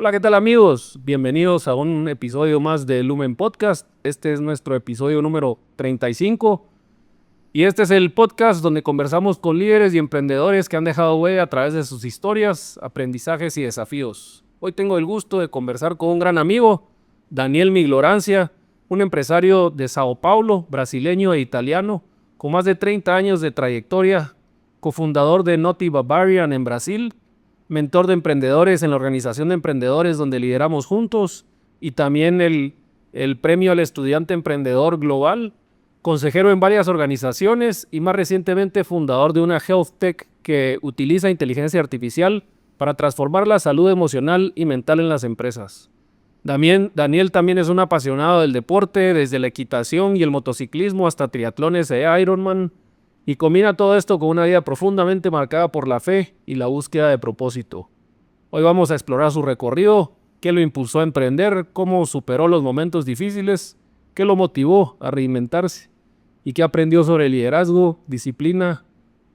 Hola, ¿qué tal amigos? Bienvenidos a un episodio más de Lumen Podcast. Este es nuestro episodio número 35 y este es el podcast donde conversamos con líderes y emprendedores que han dejado huella a través de sus historias, aprendizajes y desafíos. Hoy tengo el gusto de conversar con un gran amigo, Daniel Miglorancia, un empresario de Sao Paulo, brasileño e italiano, con más de 30 años de trayectoria, cofundador de Noti Barbarian en Brasil, mentor de emprendedores en la organización de emprendedores donde lideramos juntos y también el premio al estudiante emprendedor global, consejero en varias organizaciones y más recientemente fundador de una health tech que utiliza inteligencia artificial para transformar la salud emocional y mental en las empresas. Daniel también es un apasionado del deporte, desde la equitación y el motociclismo hasta triatlones e Ironman, y combina todo esto con una vida profundamente marcada por la fe y la búsqueda de propósito. Hoy vamos a explorar su recorrido, qué lo impulsó a emprender, cómo superó los momentos difíciles, qué lo motivó a reinventarse y qué aprendió sobre liderazgo, disciplina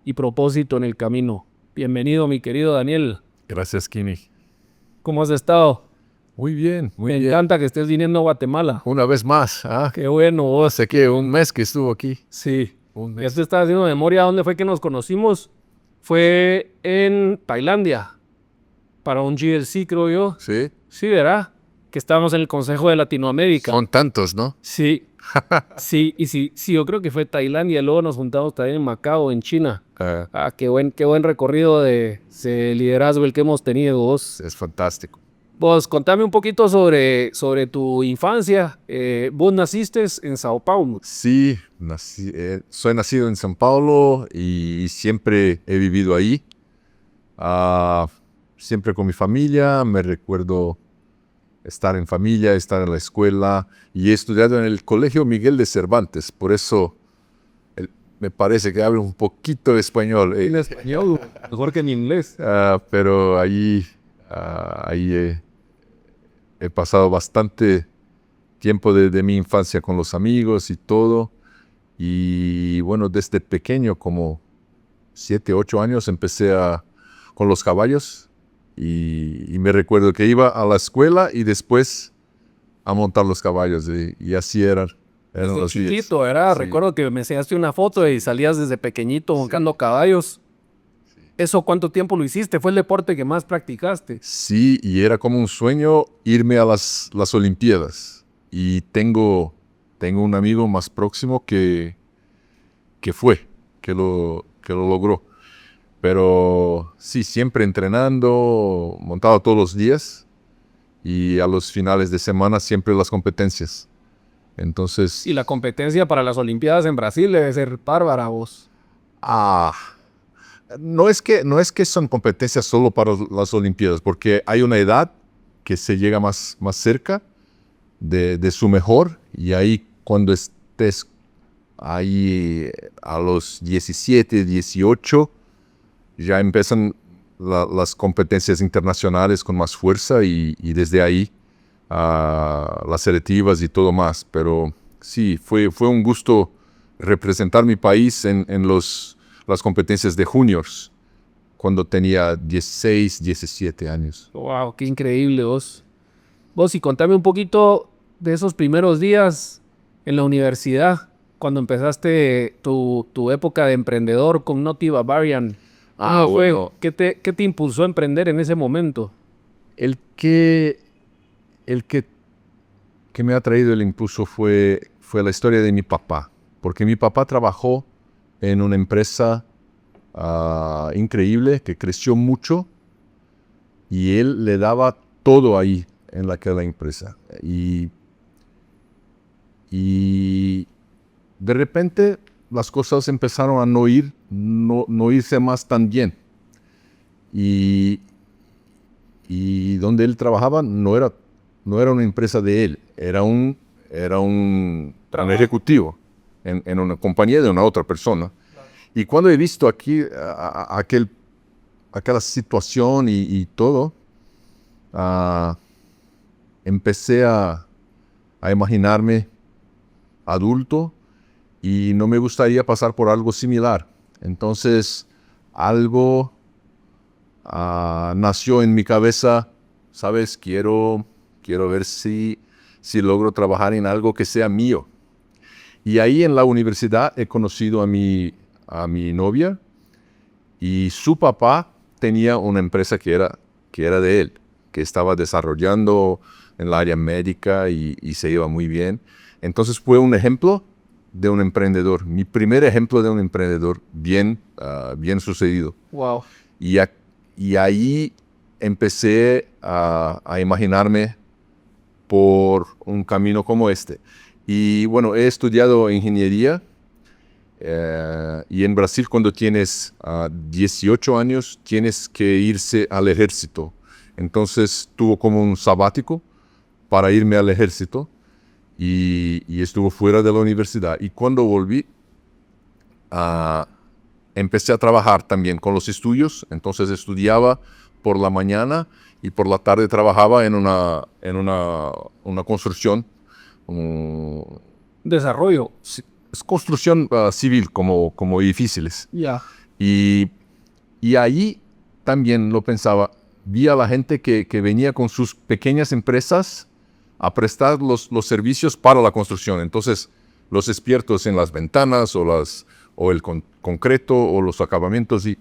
y propósito en el camino. Bienvenido, mi querido Daniel. Gracias, Kini. ¿Cómo has estado? Muy bien, muy Me bien. encanta que estés viniendo a Guatemala. Una vez más. Qué bueno vos. Hace que un mes que estuvo aquí. Sí. Un Ya mes. te estaba haciendo memoria dónde fue que nos conocimos. Fue en Tailandia, para un GLC, creo yo. Sí. Sí, ¿verdad? Que estábamos en el Consejo de Latinoamérica. Son tantos, ¿no? Sí, sí, yo creo que fue Tailandia. Luego nos juntamos también en Macao, en China. Qué buen recorrido de liderazgo el que hemos tenido vos. Es fantástico. Vos, contame un poquito sobre tu infancia. Vos naciste en Sao Paulo. Sí, soy nacido en São Paulo y siempre he vivido ahí. Siempre con mi familia. Me recuerdo estar en familia, estar en la escuela. Y he estudiado en el Colegio Miguel de Cervantes. Por eso me parece que hablo un poquito de español. En español, mejor que en inglés. Pero ahí he pasado bastante tiempo de mi infancia con los amigos y todo. Y bueno, desde pequeño, como 7, 8 años, empecé con los caballos. Y me recuerdo que iba a la escuela y después a montar los caballos. Y así eran los días. Chiquito, ¿verdad? Sí. Recuerdo que me enseñaste una foto y salías desde pequeñito montando caballos. ¿Eso cuánto tiempo lo hiciste? ¿Fue el deporte que más practicaste? Sí, y era como un sueño irme a las Olimpiadas. Y tengo un amigo más próximo que lo logró. Pero sí, siempre entrenando, montado todos los días. Y a los finales de semana siempre las competencias. Entonces... Y la competencia para las Olimpiadas en Brasil debe ser bárbara, vos. No es que son competencias solo para las Olimpiadas, porque hay una edad que se llega más cerca de su mejor, y ahí cuando estés ahí a los 17, 18, ya empiezan las competencias internacionales con más fuerza y desde ahí las selectivas y todo más. Pero sí, fue un gusto representar mi país en las competencias de juniors cuando tenía 16, 17 años. Wow, qué increíble vos. Vos, y contame un poquito de esos primeros días en la universidad, cuando empezaste tu época de emprendedor con Noti Barbarian. Bueno. ¿Qué te impulsó a emprender en ese momento? El que me ha traído el impulso fue la historia de mi papá, porque mi papá trabajó en una empresa increíble que creció mucho y él le daba todo ahí en aquella empresa. Y de repente las cosas empezaron a no irse más tan bien. Y donde él trabajaba no era una empresa de él, era un ejecutivo en una compañía de una otra persona. Y cuando he visto aquí aquella situación y todo, empecé a imaginarme adulto y no me gustaría pasar por algo similar. Entonces, algo nació en mi cabeza ¿sabes? Quiero ver si logro trabajar en algo que sea mío. Y ahí en la universidad he conocido a mi novia, y su papá tenía una empresa que era de él, que estaba desarrollando en el área médica y se iba muy bien. Entonces fue un ejemplo de un emprendedor, mi primer ejemplo de un emprendedor bien sucedido. Wow. Y ahí empecé a imaginarme por un camino como este. Y bueno, he estudiado ingeniería, y en Brasil cuando tienes 18 años tienes que irse al ejército. Entonces tuvo como un sabático para irme al ejército y estuvo fuera de la universidad. Y cuando volví, empecé a trabajar también con los estudios. Entonces estudiaba por la mañana y por la tarde trabajaba en una construcción. Desarrollo. Es construcción civil, como edificios. Ya. Y ahí también lo pensaba. Vi a la gente que venía con sus pequeñas empresas a prestar los servicios para la construcción. Entonces, los expertos en las ventanas o el concreto o los acabamientos. Y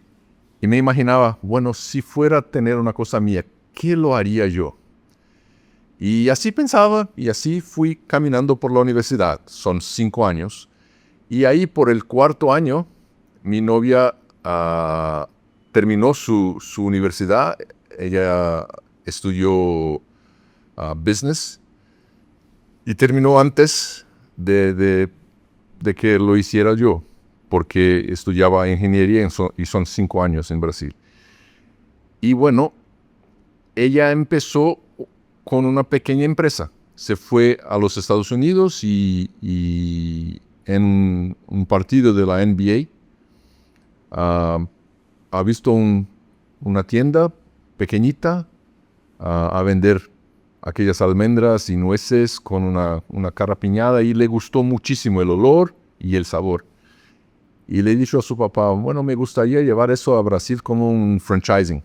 me imaginaba, bueno, si fuera a tener una cosa mía, ¿qué lo haría yo? Y así pensaba, y así fui caminando por la universidad. Son 5 años. Y ahí por el 4.º año, mi novia terminó su universidad. Ella estudió business y terminó antes de que lo hiciera yo, porque estudiaba ingeniería y son 5 años en Brasil. Y bueno, ella empezó con una pequeña empresa. Se fue a los Estados Unidos y en un partido de la NBA ha visto una tienda pequeñita a vender aquellas almendras y nueces con una carrapiñada, y le gustó muchísimo el olor y el sabor. Y le dijo a su papá, bueno, me gustaría llevar eso a Brasil como un franchising.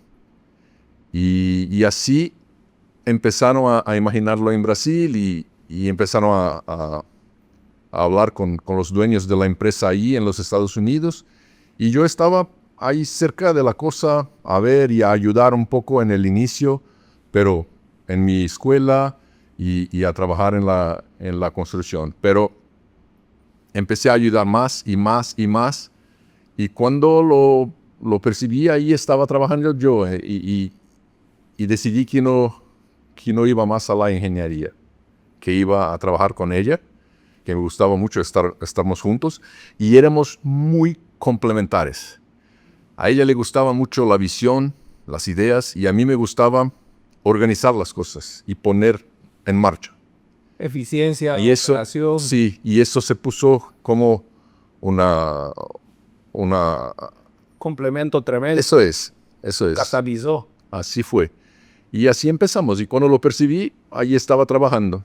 Y así empezaron a imaginarlo en Brasil y empezaron a hablar con los dueños de la empresa ahí en los Estados Unidos. Y yo estaba ahí cerca de la cosa a ver y a ayudar un poco en el inicio, pero en mi escuela y a trabajar en la construcción. Pero empecé a ayudar más y más y más. Y cuando lo percibí, ahí estaba trabajando yo, y decidí que no iba más a la ingeniería, que iba a trabajar con ella, que me gustaba mucho estarmos juntos, y éramos muy complementares. A ella le gustaba mucho la visión, las ideas, y a mí me gustaba organizar las cosas y poner en marcha. Eficiencia, Y eso, operación. sí, y eso se puso como una Complemento tremendo. Eso es. Catalizó. Así fue. Y así empezamos. Y cuando lo percibí, ahí estaba trabajando.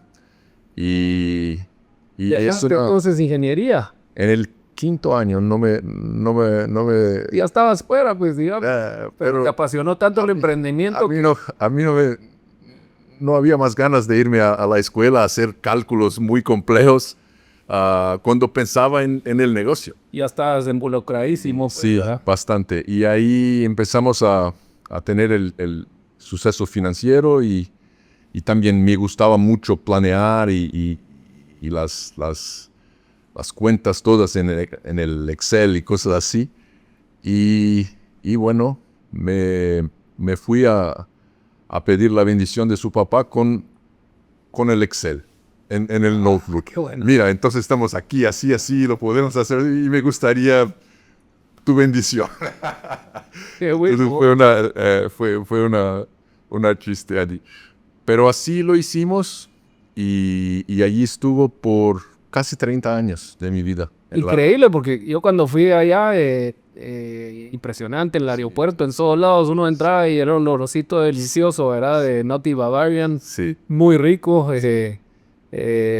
Y eso Entonces, ingeniería. en el 5.º año no me Ya estabas fuera, pues, digamos. Pero te apasionó tanto el emprendimiento. a mí no había más ganas de irme a la escuela a hacer cálculos muy complejos cuando pensaba en el negocio. Ya estabas involucradísimo. Pues, sí, ¿verdad? Bastante. Y ahí empezamos a tener el suceso financiero, y también me gustaba mucho planear y las cuentas todas en el Excel y cosas así. Y bueno, me fui a pedir la bendición de su papá con el Excel en el notebook. Qué bueno. Mira, entonces estamos aquí, así, lo podemos hacer, y me gustaría tu bendición. Qué bueno. Fue una chiste allí. Pero así lo hicimos, y allí estuvo por casi 30 años de mi vida. Increíble, porque yo cuando fui allá, impresionante, en el aeropuerto, en todos lados, uno entraba y era un olorcito delicioso, ¿verdad? De Nutty Bavarian, Sí. muy rico.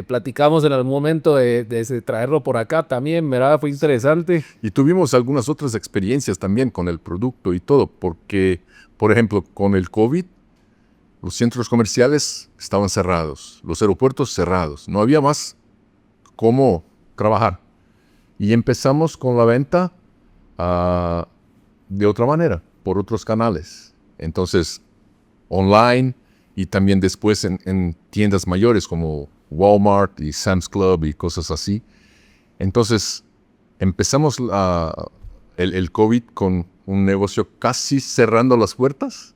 Platicamos en algún momento de traerlo por acá también, ¿verdad? Fue interesante. Y tuvimos algunas otras experiencias también con el producto y todo, porque, por ejemplo, con el COVID, los centros comerciales estaban cerrados, los aeropuertos cerrados, no había más cómo trabajar. Y empezamos con la venta de otra manera, por otros canales. Entonces, online y también después en tiendas mayores como Walmart y Sam's Club y cosas así. Entonces, empezamos el COVID con un negocio casi cerrando las puertas.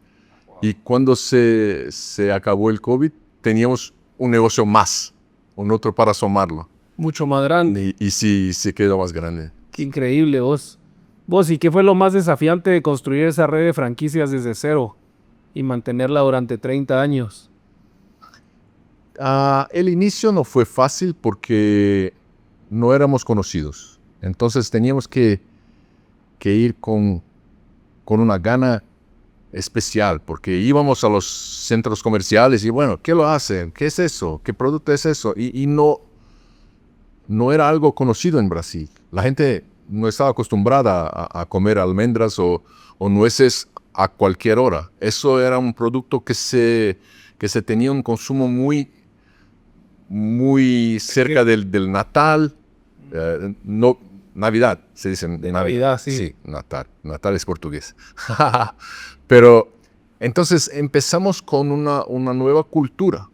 Y cuando se acabó el COVID, teníamos un negocio más, un otro para asomarlo. Mucho más grande. Y sí, se quedó más grande. Qué increíble, vos. Vos, ¿y qué fue lo más desafiante de construir esa red de franquicias desde cero y mantenerla durante 30 años? El inicio no fue fácil porque no éramos conocidos. Entonces teníamos que ir con una gana especial, porque íbamos a los centros comerciales y bueno, ¿qué lo hacen? ¿Qué es eso? ¿Qué producto es eso? Y no era algo conocido en Brasil. La gente no estaba acostumbrada a comer almendras o nueces a cualquier hora. Eso era un producto que se tenía un consumo muy cerca del Natal, no, Navidad, se dice. De Navidad, sí. Sí, Natal. Natal es portugués. Pero entonces empezamos con una nueva cultura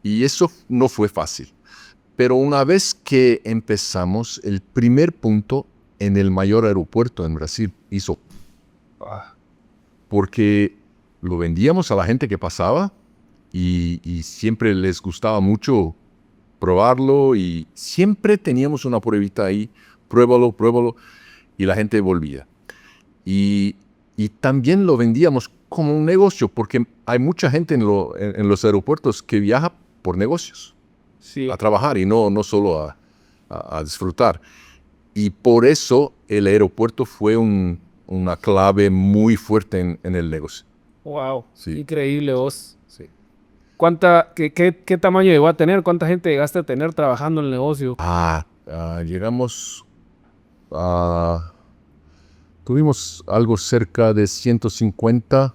y eso no fue fácil. Pero una vez que empezamos, el primer punto en el mayor aeropuerto en Brasil hizo. Porque lo vendíamos a la gente que pasaba y siempre les gustaba mucho probarlo y siempre teníamos una pruebita ahí, pruébalo, y la gente volvía. Y también lo vendíamos como un negocio, porque hay mucha gente en los aeropuertos que viaja por negocios, Sí. a trabajar y no solo a disfrutar. Y por eso el aeropuerto fue una clave muy fuerte en el negocio. Wow, Sí. increíble, vos. Sí. ¿Qué tamaño llegó a tener? ¿Cuánta gente llegaste a tener trabajando en el negocio? Llegamos a... Tuvimos algo cerca de 150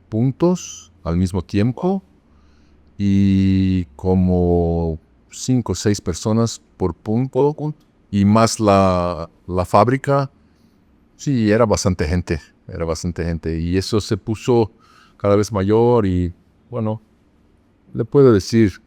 puntos al mismo tiempo y como 5 o 6 personas por punto y más la fábrica. Sí, era bastante gente y eso se puso cada vez mayor y bueno, le puedo decir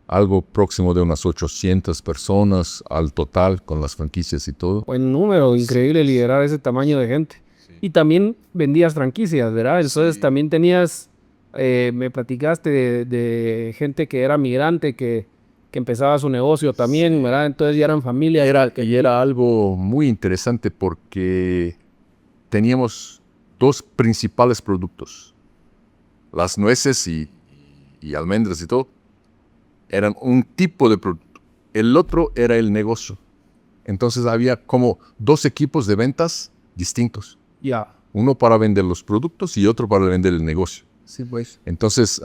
algo próximo de unas 800 personas al total con las franquicias y todo. Buen número, increíble liderar ese tamaño de gente. Sí. Y también vendías franquicias, ¿verdad? Entonces Sí. también tenías, me platicaste de gente que era migrante, que empezaba su negocio también, ¿verdad? Entonces ya eran familia. Y era algo muy interesante porque teníamos 2 principales productos. Las nueces y almendras y todo eran un tipo de producto. El otro era el negocio. Entonces había como 2 equipos de ventas distintos. Ya. Uno para vender los productos y otro para vender el negocio. Sí, pues. Entonces,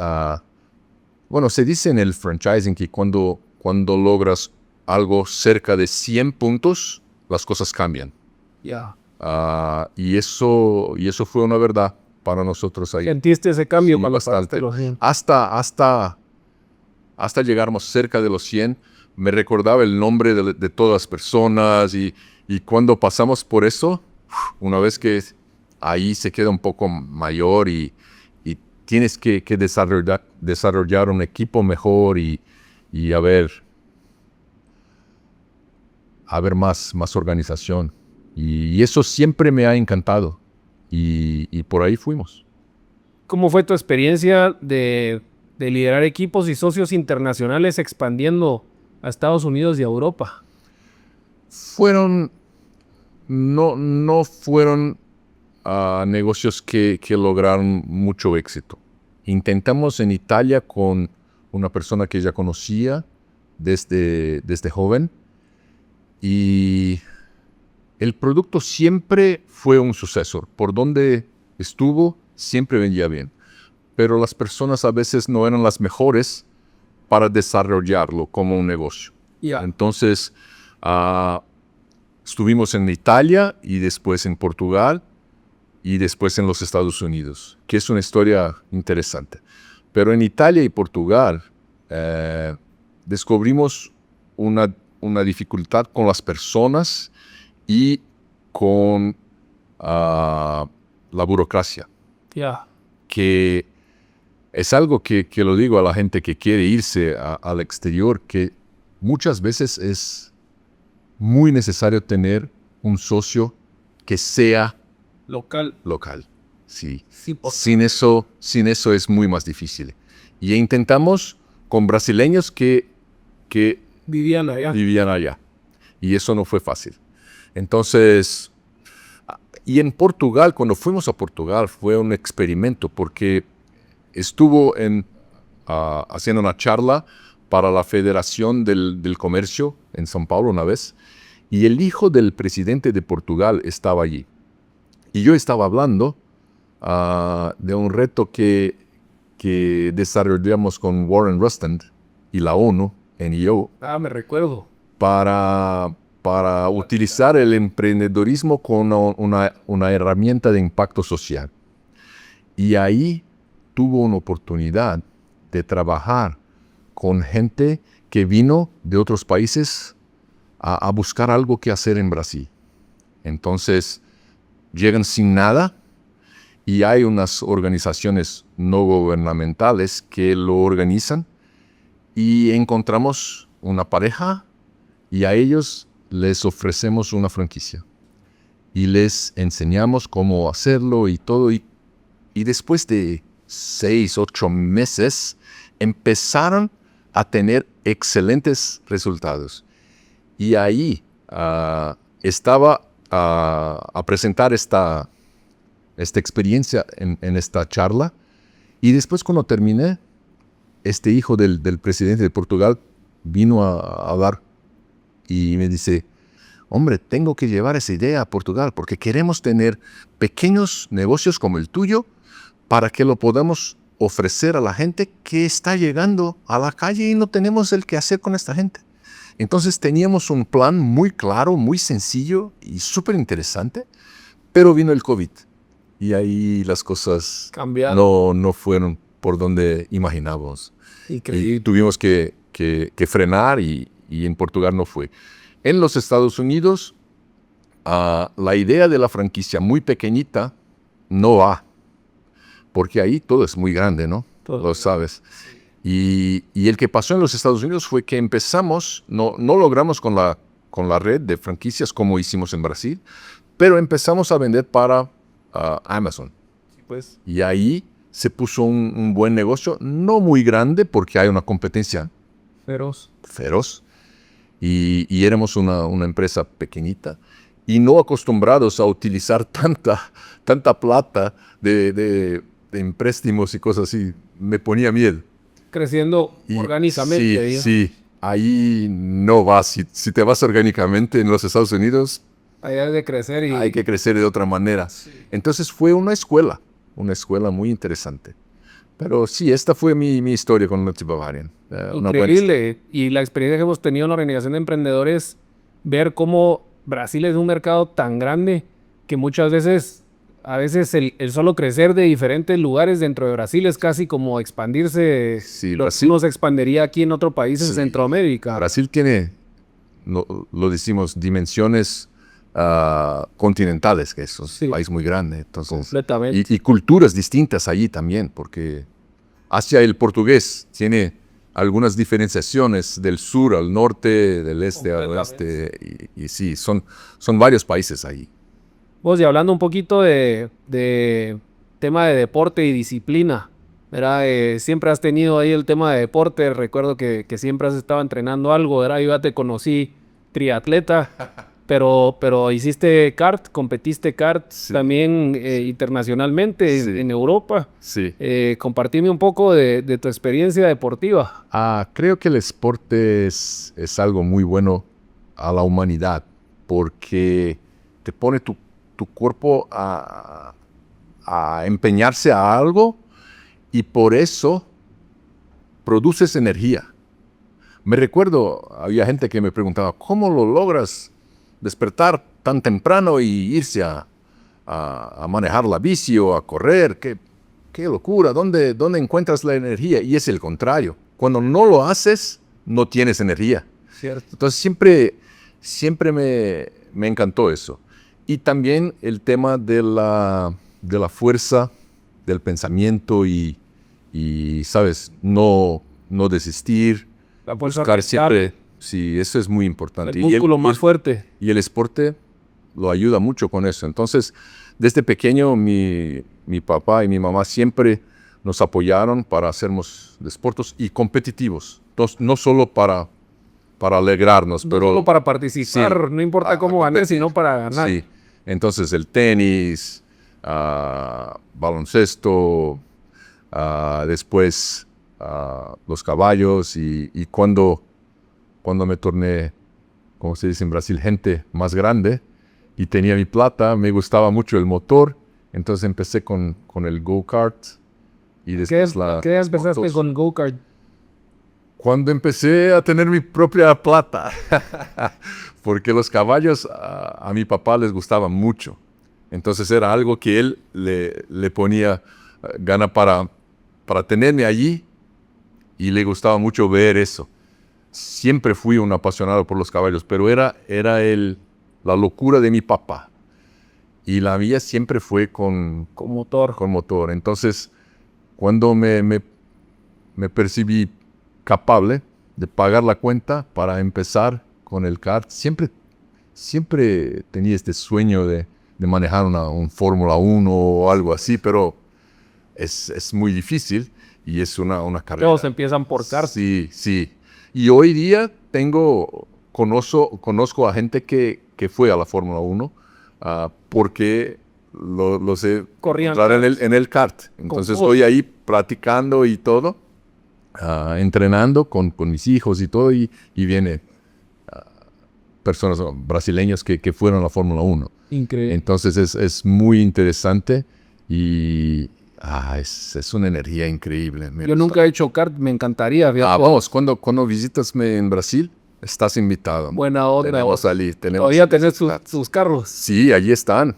bueno, se dice en el franchising que cuando logras algo cerca de 100 puntos, las cosas cambian. Ya. Y eso fue una verdad para nosotros ahí. ¿Sentiste ese cambio Sí, cuando bastante. pasaste los 100? Hasta llegarnos cerca de los 100, me recordaba el nombre de todas las personas y cuando pasamos por eso, una vez que ahí se queda un poco mayor y tienes que desarrollar un equipo mejor y haber más organización. Y eso siempre me ha encantado. Y por ahí fuimos. ¿Cómo fue tu experiencia de liderar equipos y socios internacionales expandiendo a Estados Unidos y a Europa? No fueron negocios que lograron mucho éxito. Intentamos en Italia con una persona que ya conocía desde joven y el producto siempre fue un suceso. Por donde estuvo, siempre vendía bien. Pero las personas a veces no eran las mejores para desarrollarlo como un negocio. Ya. Entonces, estuvimos en Italia y después en Portugal y después en los Estados Unidos, que es una historia interesante. Pero en Italia y Portugal descubrimos una dificultad con las personas y con la burocracia. Ya. Que es algo que lo digo a la gente que quiere irse al exterior, que muchas veces es muy necesario tener un socio que sea Local. local. Sí. Sí, Sin eso es muy más difícil. Y intentamos con brasileños que vivían allá. vivían allá. Y eso no fue fácil. Entonces, y en Portugal, cuando fuimos a Portugal, fue un experimento porque estuvo haciendo una charla para la Federación del Comercio en São Paulo una vez, y el hijo del presidente de Portugal estaba allí. Y yo estaba hablando de un reto que desarrollamos con Warren Rustand y la ONU, NEO, Me recuerdo. para utilizar el emprendedorismo como una herramienta de impacto social. Y ahí tuvo una oportunidad de trabajar con gente que vino de otros países a buscar algo que hacer en Brasil. Entonces, llegan sin nada y hay unas organizaciones no gubernamentales que lo organizan y encontramos una pareja y a ellos les ofrecemos una franquicia y les enseñamos cómo hacerlo y todo. Y después de 6, 8 meses empezaron a tener excelentes resultados. Y ahí estaba a presentar esta experiencia en esta charla. Y después cuando terminé, este hijo del presidente de Portugal vino a hablar y me dice, hombre, tengo que llevar esa idea a Portugal porque queremos tener pequeños negocios como el tuyo para que lo podamos ofrecer a la gente que está llegando a la calle y no tenemos el que hacer con esta gente. Entonces teníamos un plan muy claro, muy sencillo y súper interesante, pero vino el COVID y ahí las cosas no fueron por donde imaginábamos. Increíble. Y tuvimos que frenar y en Portugal no fue. En los Estados Unidos, la idea de la franquicia muy pequeñita no va, porque ahí todo es muy grande, ¿no? Todo. Lo sabes. Y el que pasó en los Estados Unidos fue que empezamos, no logramos con la red de franquicias como hicimos en Brasil, pero empezamos a vender para Amazon. Sí, pues. Y ahí se puso un buen negocio, no muy grande porque hay una competencia feroz. Y éramos una empresa pequeñita y no acostumbrados a utilizar tanta plata de empréstamos y cosas así. Me ponía miedo. Creciendo orgánicamente. Sí, ahí no vas. Si te vas orgánicamente en los Estados Unidos, ahí hay de crecer y hay que crecer de otra manera. Sí. Entonces fue una escuela muy interesante. Pero sí, esta fue mi historia con Nuts Bavarian. Increíble. Y la experiencia que hemos tenido en la Organización de Emprendedores, ver cómo Brasil es un mercado tan grande que muchas veces, el solo crecer de diferentes lugares dentro de Brasil es casi como expandirse. Sí, Brasil nos expandería aquí en otro país en Centroamérica. Brasil tiene, lo decimos, dimensiones continentales, que es un país muy grande. Entonces, completamente. Y culturas distintas allí también, porque hacia el portugués tiene algunas diferenciaciones del sur al norte, del este al oeste, y sí, son varios países ahí. Vos, y hablando un poquito de tema de deporte y disciplina, ¿verdad? Siempre has tenido ahí el tema de deporte, recuerdo que siempre has estado entrenando algo, ¿verdad? Yo ya te conocí triatleta, pero hiciste kart, competiste kart también internacionalmente en Europa. Sí. Compartime un poco de tu experiencia deportiva. Creo que el deporte es algo muy bueno a la humanidad, porque te pone tu cuerpo a empeñarse a algo y por eso produces energía. Me recuerdo, había gente que me preguntaba, ¿cómo lo logras despertar tan temprano y irse a manejar la bici o a correr? qué locura, ¿dónde encuentras la energía? Y es el contrario. Cuando no lo haces, no tienes energía. Cierto. Entonces siempre me encantó eso. Y también el tema de la fuerza, del pensamiento y ¿sabes? No desistir. La fuerza Buscar mental, siempre. Sí, eso es muy importante. el músculo más fuerte. Y el esporte lo ayuda mucho con eso. Entonces, desde pequeño, mi papá y mi mamá siempre nos apoyaron para hacernos deportes y competitivos. Entonces, no solo para alegrarnos, No pero... solo para participar, sí, no importa cómo gané, sino para ganar. Sí. Entonces, el tenis, baloncesto, después los caballos y cuando me torné, como se dice en Brasil, gente más grande y tenía mi plata, me gustaba mucho el motor, entonces empecé con el go-kart y después ¿Qué empezaste con go-kart? cuando empecé a tener mi propia plata, porque los caballos a mi papá les gustaban mucho, entonces era algo que él le ponía gana para tenerme allí y le gustaba mucho ver eso. Siempre fui un apasionado por los caballos, pero era la locura de mi papá. Y la mía siempre fue con motor. Entonces, cuando me percibí capaz de pagar la cuenta para empezar con el kart, siempre tenía este sueño de manejar un Fórmula 1 o algo así, pero es muy difícil y es una carrera. Todos empiezan por kart. Sí, sí. Y hoy día conozco a gente que fue a la Fórmula 1 porque lo sé Corrían encontrar en el kart. Entonces estoy ahí practicando y todo, entrenando con mis hijos y todo, y viene personas brasileños que fueron a la Fórmula 1. Increíble. Entonces es muy interesante y es una energía increíble. Yo nunca he hecho kart, me encantaría. Vamos, cuando visitasme en Brasil, estás invitado. Buena onda. Tenemos allí. Todavía tenés sus carros. Sí, allí están.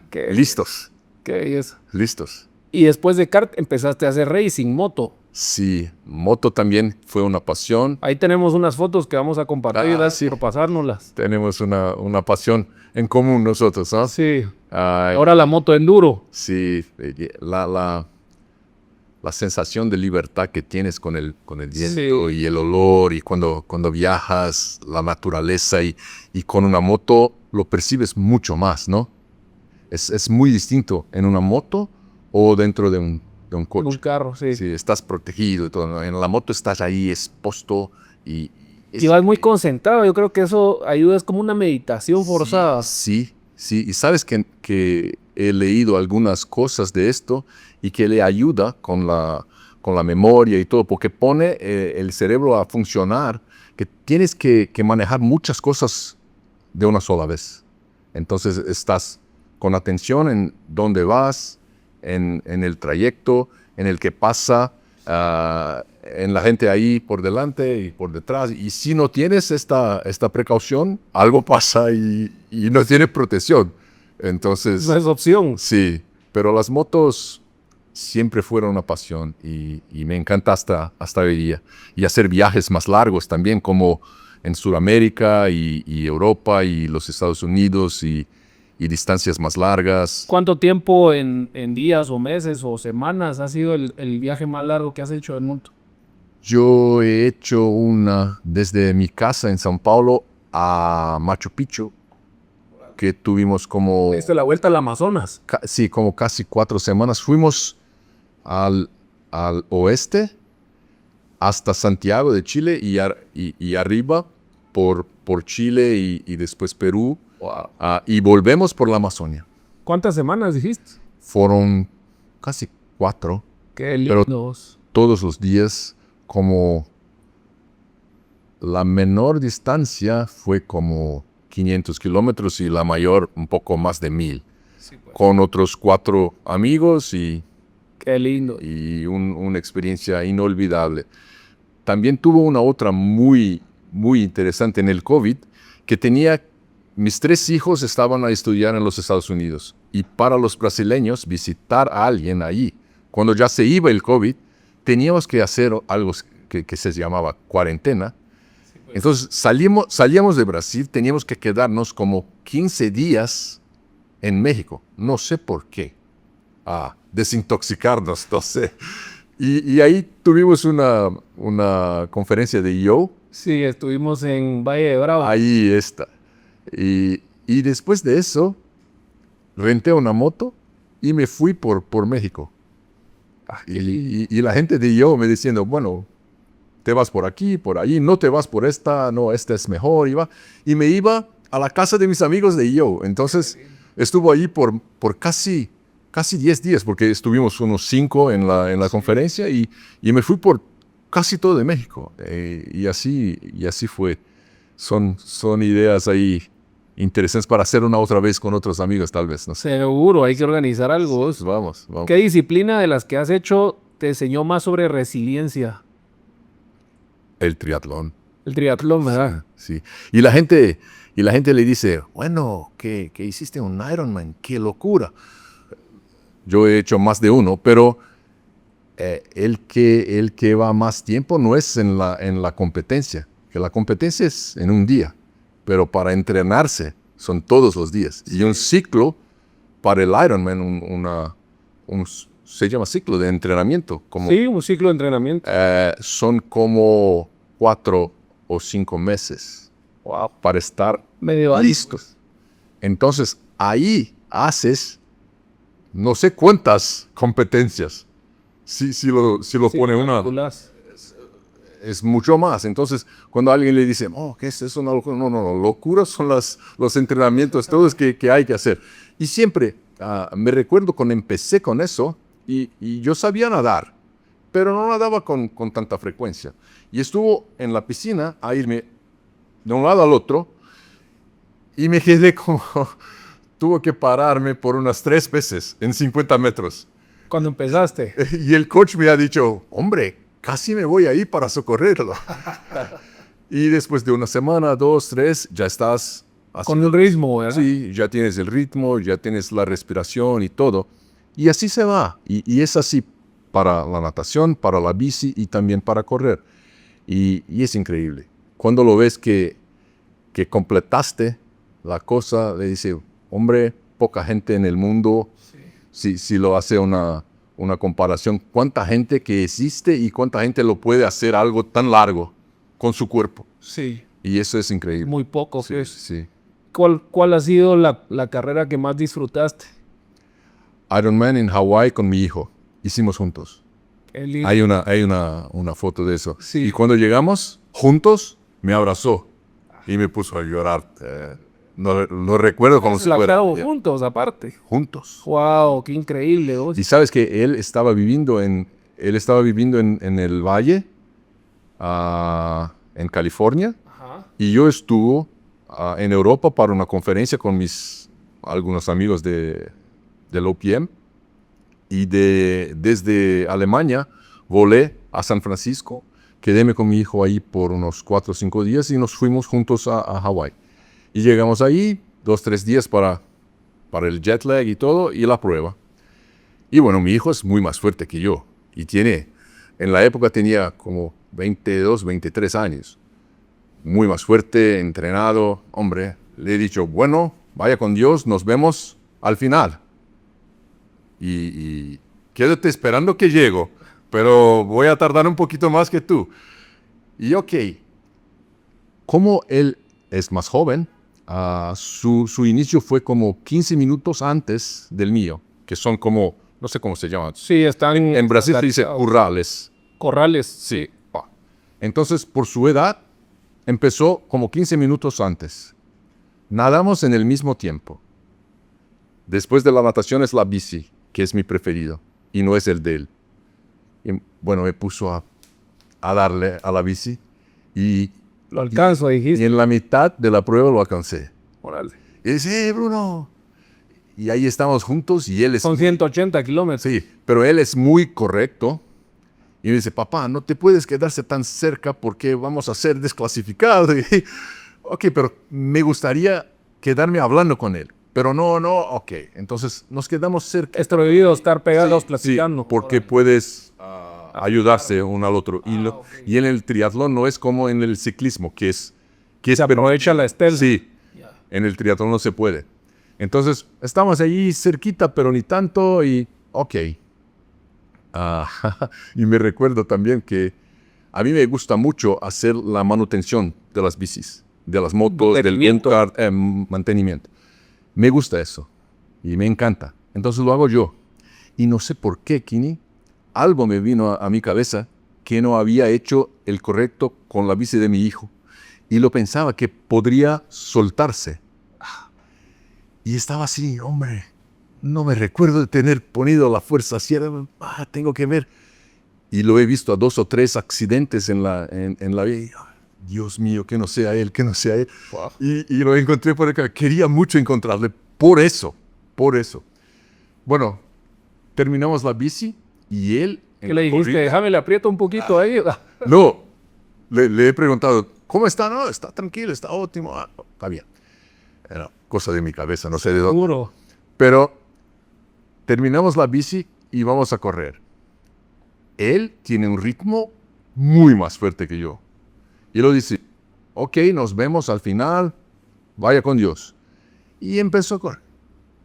Qué Listos. Qué belleza. Listos. Y después de kart empezaste a hacer racing, moto. Sí, moto también fue una pasión. Ahí tenemos unas fotos que vamos a compartir, sí. por pasárnoslas. Tenemos una pasión en común nosotros, ¿no? Sí. Ahora la moto enduro. Sí, la sensación de libertad que tienes con el viento y el olor, y cuando viajas, la naturaleza, y con una moto lo percibes mucho más, ¿no? Es muy distinto en una moto o dentro de un coche. Un carro, sí. Sí, estás protegido y todo, ¿no? En la moto estás ahí expuesto y vas muy concentrado. Yo creo que eso ayuda, es como una meditación forzada. Sí. Y sabes que he leído algunas cosas de esto y que le ayuda con la memoria y todo, porque pone el cerebro a funcionar, que tienes que manejar muchas cosas de una sola vez. Entonces estás con atención en dónde vas, en el trayecto, en el que pasa, en la gente ahí por delante y por detrás. Y si no tienes esta precaución, algo pasa y no tienes protección. Entonces... No es opción. Sí, pero las motos siempre fueron una pasión y me encanta hasta hoy día. Y hacer viajes más largos también, como en Sudamérica y Europa y los Estados Unidos, y distancias más largas. ¿Cuánto tiempo en días o meses o semanas ha sido el viaje más largo que has hecho del mundo? Yo he hecho una desde mi casa en São Paulo a Machu Picchu, que tuvimos como... Diste la vuelta al Amazonas. Sí, como casi 4 semanas. Fuimos al oeste hasta Santiago de Chile y arriba por Chile y después Perú. Wow. Y volvemos por la Amazonia. ¿Cuántas semanas dijiste? Fueron casi 4. Qué lindo. Todos los días, como la menor distancia fue como 500 kilómetros y la mayor un poco más de 1000. Sí, pues. Con otros 4 amigos y... Qué lindo. Y una experiencia inolvidable. También tuvo una otra muy, muy interesante en el COVID, que tenía... Mis 3 hijos estaban a estudiar en los Estados Unidos, y para los brasileños visitar a alguien ahí cuando ya se iba el COVID, teníamos que hacer algo que se llamaba cuarentena. Entonces salíamos de Brasil, teníamos que quedarnos como 15 días en México. No sé por qué. Desintoxicarnos, no sé. Y ahí tuvimos una conferencia de Yo. Sí, estuvimos en Valle de Bravo. Ahí está. Y después de eso, renté una moto y me fui por México. Y la gente de Yo me diciendo, bueno, te vas por aquí, por allí, no te vas por esta, no, esta es mejor. Y me iba a la casa de mis amigos de Yo. Entonces estuvo ahí por casi 10 días, porque estuvimos unos 5 en la conferencia y me fui por casi todo de México. Y así fue. Son ideas ahí interesantes para hacer una otra vez con otros amigos, tal vez. No sé. Seguro, hay que organizar algo. Vamos. ¿Qué disciplina de las que has hecho te enseñó más sobre resiliencia? El triatlón. El triatlón, ¿verdad? Sí. Y la gente le dice, bueno, que hiciste un Ironman, qué locura. Yo he hecho más de uno, pero el que va más tiempo no es en la competencia, que la competencia es en un día, pero para entrenarse son todos los días. Y un ciclo para el Ironman, se llama ciclo de entrenamiento. Sí, un ciclo de entrenamiento. Son como 4 o 5 meses para estar medio listos. Entonces, ahí haces no sé cuántas competencias. Si lo pone una, es mucho más. Entonces, cuando alguien le dice, ¿qué es eso? No, locuras son los entrenamientos todos que hay que hacer. Y siempre, me recuerdo cuando empecé con eso, y yo sabía nadar, pero no nadaba con tanta frecuencia. Y estuvo en la piscina a irme de un lado al otro, y me quedé como... Tuvo que pararme por unas 3 veces en 50 metros. Cuando empezaste. Y el coach me ha dicho, hombre, casi me voy ahí para socorrerlo. Y después de una semana, 2, 3, ya estás... Con el ritmo, ¿verdad? Sí, ya tienes el ritmo, ya tienes la respiración y todo. Y así se va. Y es así para la natación, para la bici y también para correr. Y es increíble. Cuando lo ves que completaste la cosa, le dice... Hombre, poca gente en el mundo, si lo hace una comparación, cuánta gente que existe y cuánta gente lo puede hacer algo tan largo con su cuerpo. Sí. Y eso es increíble. Muy poco. Sí, sí. ¿Cuál ha sido la carrera que más disfrutaste? Ironman en Hawái con mi hijo. Hicimos juntos. Hay una foto de eso. Sí. Y cuando llegamos juntos, me abrazó y me puso a llorar. No lo recuerdo como si fuera. Juntos, aparte. Juntos. Wow, qué increíble. Y sabes que él estaba viviendo en el Valle, en California. Ajá. Y yo estuve en Europa para una conferencia con algunos amigos del OPM. Y desde Alemania volé a San Francisco. Quedéme con mi hijo ahí por unos 4 o 5 días y nos fuimos juntos a Hawái. Y llegamos ahí 2 o 3 días para el jet lag y todo, y la prueba. Y bueno, mi hijo es muy más fuerte que yo. Y en la época tenía como 22, 23 años. Muy más fuerte, entrenado. Hombre, le he dicho, bueno, vaya con Dios, nos vemos al final. Y quédate esperando que llego, pero voy a tardar un poquito más que tú. Y ok, como él es más joven, su inicio fue como 15 minutos antes del mío, que son como, no sé cómo se llama. Sí, están en Brasil se dice corrales. Corrales. Sí. Entonces, por su edad, empezó como 15 minutos antes. Nadamos en el mismo tiempo. Después de la natación es la bici, que es mi preferido, y no es el de él. Y, bueno, me puso a darle a la bici y... Lo alcanzo, dijiste. Y en la mitad de la prueba lo alcancé. Órale. Y dice, Bruno. Y ahí estamos juntos y él es... Son 180 kilómetros. Sí, pero él es muy correcto. Y me dice, papá, no te puedes quedarse tan cerca porque vamos a ser desclasificados. Ok, pero me gustaría quedarme hablando con él. pero no, ok. Entonces nos quedamos cerca. Es prohibido estar pegados Sí, platicando. porque puedes ayudarse uno al otro. Y en el triatlón no es como en el ciclismo, que es Se aprovecha la estelza. Sí, en el triatlón no se puede. Entonces, estamos allí cerquita, pero ni tanto, y ok. Y me recuerdo también que a mí me gusta mucho hacer la manutención de las bicis, de las motos, del Mantenimiento. go-kart, mantenimiento. Me gusta eso y me encanta. Entonces lo hago yo. Y no sé por qué, Kini, algo me vino a mi cabeza que no había hecho el correcto con la bici de mi hijo. Y lo pensaba que podría soltarse. Y estaba así, hombre, no me recuerdo de tener ponido la fuerza así. Tengo que ver. Y lo he visto a 2 o 3 accidentes en la vida. Dios mío, que no sea él, que no sea él. Wow. Y lo encontré por acá. Quería mucho encontrarle. Por eso. Bueno, terminamos la bici y él... ¿Qué le dijiste? Déjame, le aprieto un poquito ahí. No, le he preguntado, ¿cómo está? No, está tranquilo, está óptimo. Está bien. Era cosa de mi cabeza, no sé de dónde. Seguro. Pero terminamos la bici y vamos a correr. Él tiene un ritmo muy más fuerte que yo. Y lo dice, ok, nos vemos al final, vaya con Dios. Y empezó a correr.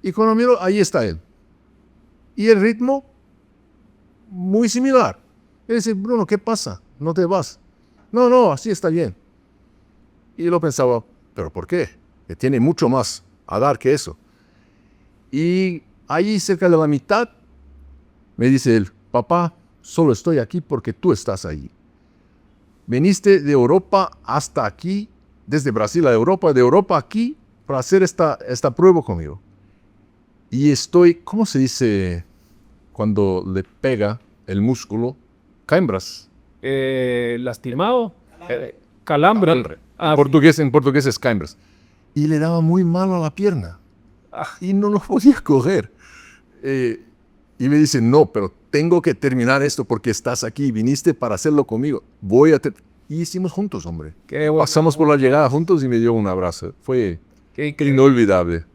Y cuando miro, ahí está él. Y el ritmo, muy similar. Y dice, Bruno, ¿qué pasa? No te vas. No, así está bien. Y lo pensaba, ¿pero por qué? Que tiene mucho más a dar que eso. Y ahí cerca de la mitad, me dice él, papá, solo estoy aquí porque tú estás ahí. Veniste de Europa hasta aquí, desde Brasil a Europa, de Europa a aquí, para hacer esta prueba conmigo. Y estoy, ¿cómo se dice cuando le pega el músculo? Cãibras. Lastimado. Calambre. En portugués es cãibras. Y le daba muy mal a la pierna. Y no lo podía coger. Y me dice, no, pero tengo que terminar esto porque estás aquí, viniste para hacerlo conmigo. Y hicimos juntos, hombre. Qué bueno. Pasamos por la llegada juntos y me dio un abrazo. Fue inolvidable.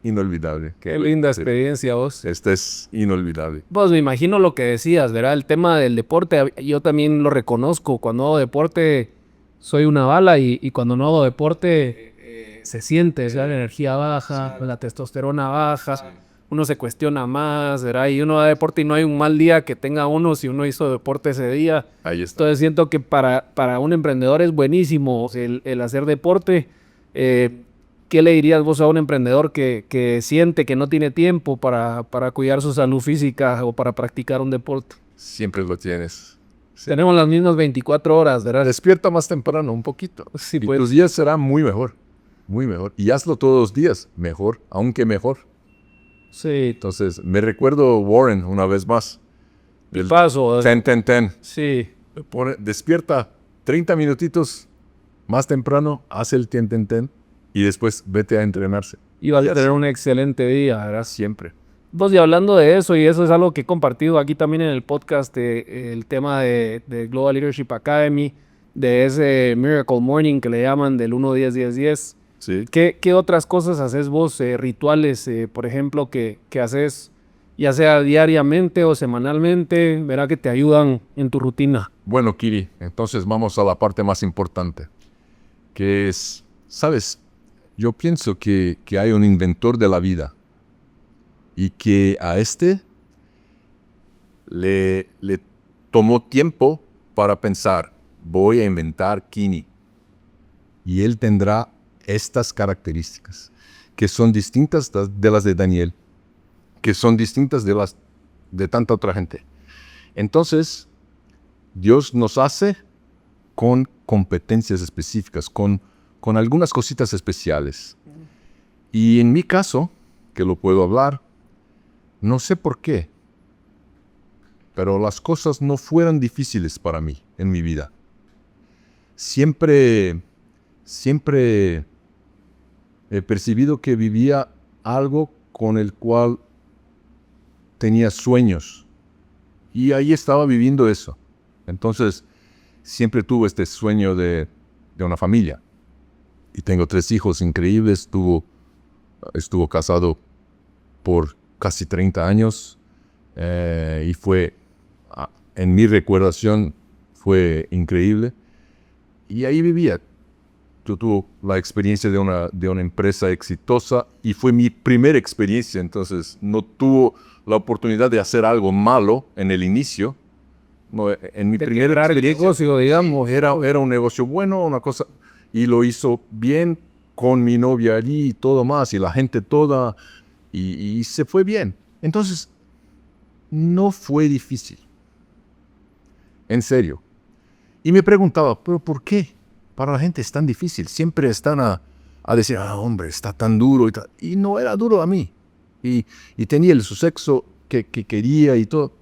Qué linda experiencia vos. Esta es inolvidable. Pues me imagino lo que decías, ¿verdad? El tema del deporte, yo también lo reconozco. Cuando hago deporte, soy una bala y cuando no hago deporte, se siente, ¿verdad? La energía baja, la testosterona baja, uno se cuestiona más, ¿verdad? Y uno da deporte y no hay un mal día que tenga uno si uno hizo deporte ese día. Ahí está. Entonces siento que para un emprendedor es buenísimo el hacer deporte. ¿Qué le dirías vos a un emprendedor que siente que no tiene tiempo para cuidar su salud física o para practicar un deporte? Siempre lo tienes. Sí. Tenemos las mismas 24 horas, ¿verdad? Despierta más temprano, un poquito. Sí, Y pues. tus días serán muy mejor. Muy mejor. Y hazlo todos los días. Mejor, aunque mejor. Sí. Entonces, me recuerdo Warren una vez más. El paso. 10-10-10. Sí. Despierta 30 minutitos más temprano, hace el 10-10-10 y después vete a entrenarse. Y vas a tener un excelente día, ¿verdad? Siempre. Vos, y hablando de eso, y eso es algo que he compartido aquí también en el podcast, el tema de Global Leadership Academy, de ese Miracle Morning que le llaman del 1-10-10-10. Sí. ¿Qué otras cosas haces vos, rituales, por ejemplo, que haces ya sea diariamente o semanalmente, verá que te ayudan en tu rutina? Bueno, Kiri, entonces vamos a la parte más importante, que es, ¿sabes? Yo pienso que hay un inventor de la vida y que a le tomó tiempo para pensar, voy a inventar Kini. Y él tendrá estas características, que son distintas de las de Daniel, que son distintas de las de tanta otra gente. Entonces, Dios nos hace con competencias específicas, con algunas cositas especiales. Y en mi caso, que lo puedo hablar, no sé por qué, pero las cosas no fueron difíciles para mí en mi vida. Siempre he percibido que vivía algo con el cual tenía sueños. Y ahí estaba viviendo eso. Entonces, siempre tuve este sueño de una familia. Y tengo 3 hijos increíbles. Estuvo casado por casi 30 años y fue, en mi recordación, fue increíble. Y ahí vivía. Yo tuve la experiencia de una empresa exitosa y fue mi primera experiencia, entonces no tuve la oportunidad de hacer algo malo en el inicio. No, en mi primera experiencia, negocio, digamos. era un negocio bueno, una cosa, y lo hizo bien con mi novia allí y todo más, y la gente toda, y se fue bien. Entonces, no fue difícil. En serio. Y me preguntaba, ¿pero por qué? Para la gente es tan difícil. Siempre están a decir, hombre, está tan duro. Y no era duro a mí. Y tenía el sexo que quería y todo.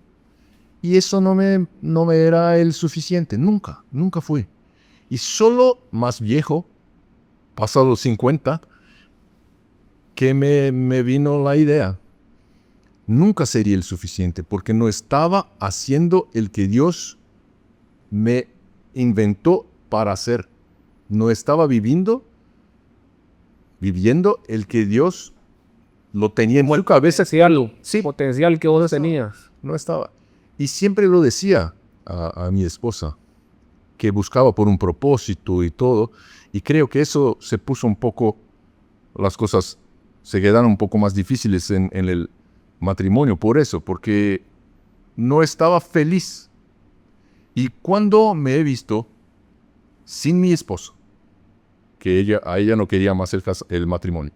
Y eso no me era el suficiente. Nunca fue. Y solo más viejo, pasado los 50, que me vino la idea. Nunca sería el suficiente porque no estaba haciendo el que Dios me inventó para hacer. No estaba viviendo el que Dios lo tenía en su cabeza. Sí, potencial que vos tenías. No estaba. Y siempre lo decía a mi esposa, que buscaba por un propósito y todo. Y creo que eso se puso un poco, las cosas se quedaron un poco más difíciles en el matrimonio por eso, porque no estaba feliz. Y cuando me he visto sin mi esposo, que a ella no quería más el matrimonio,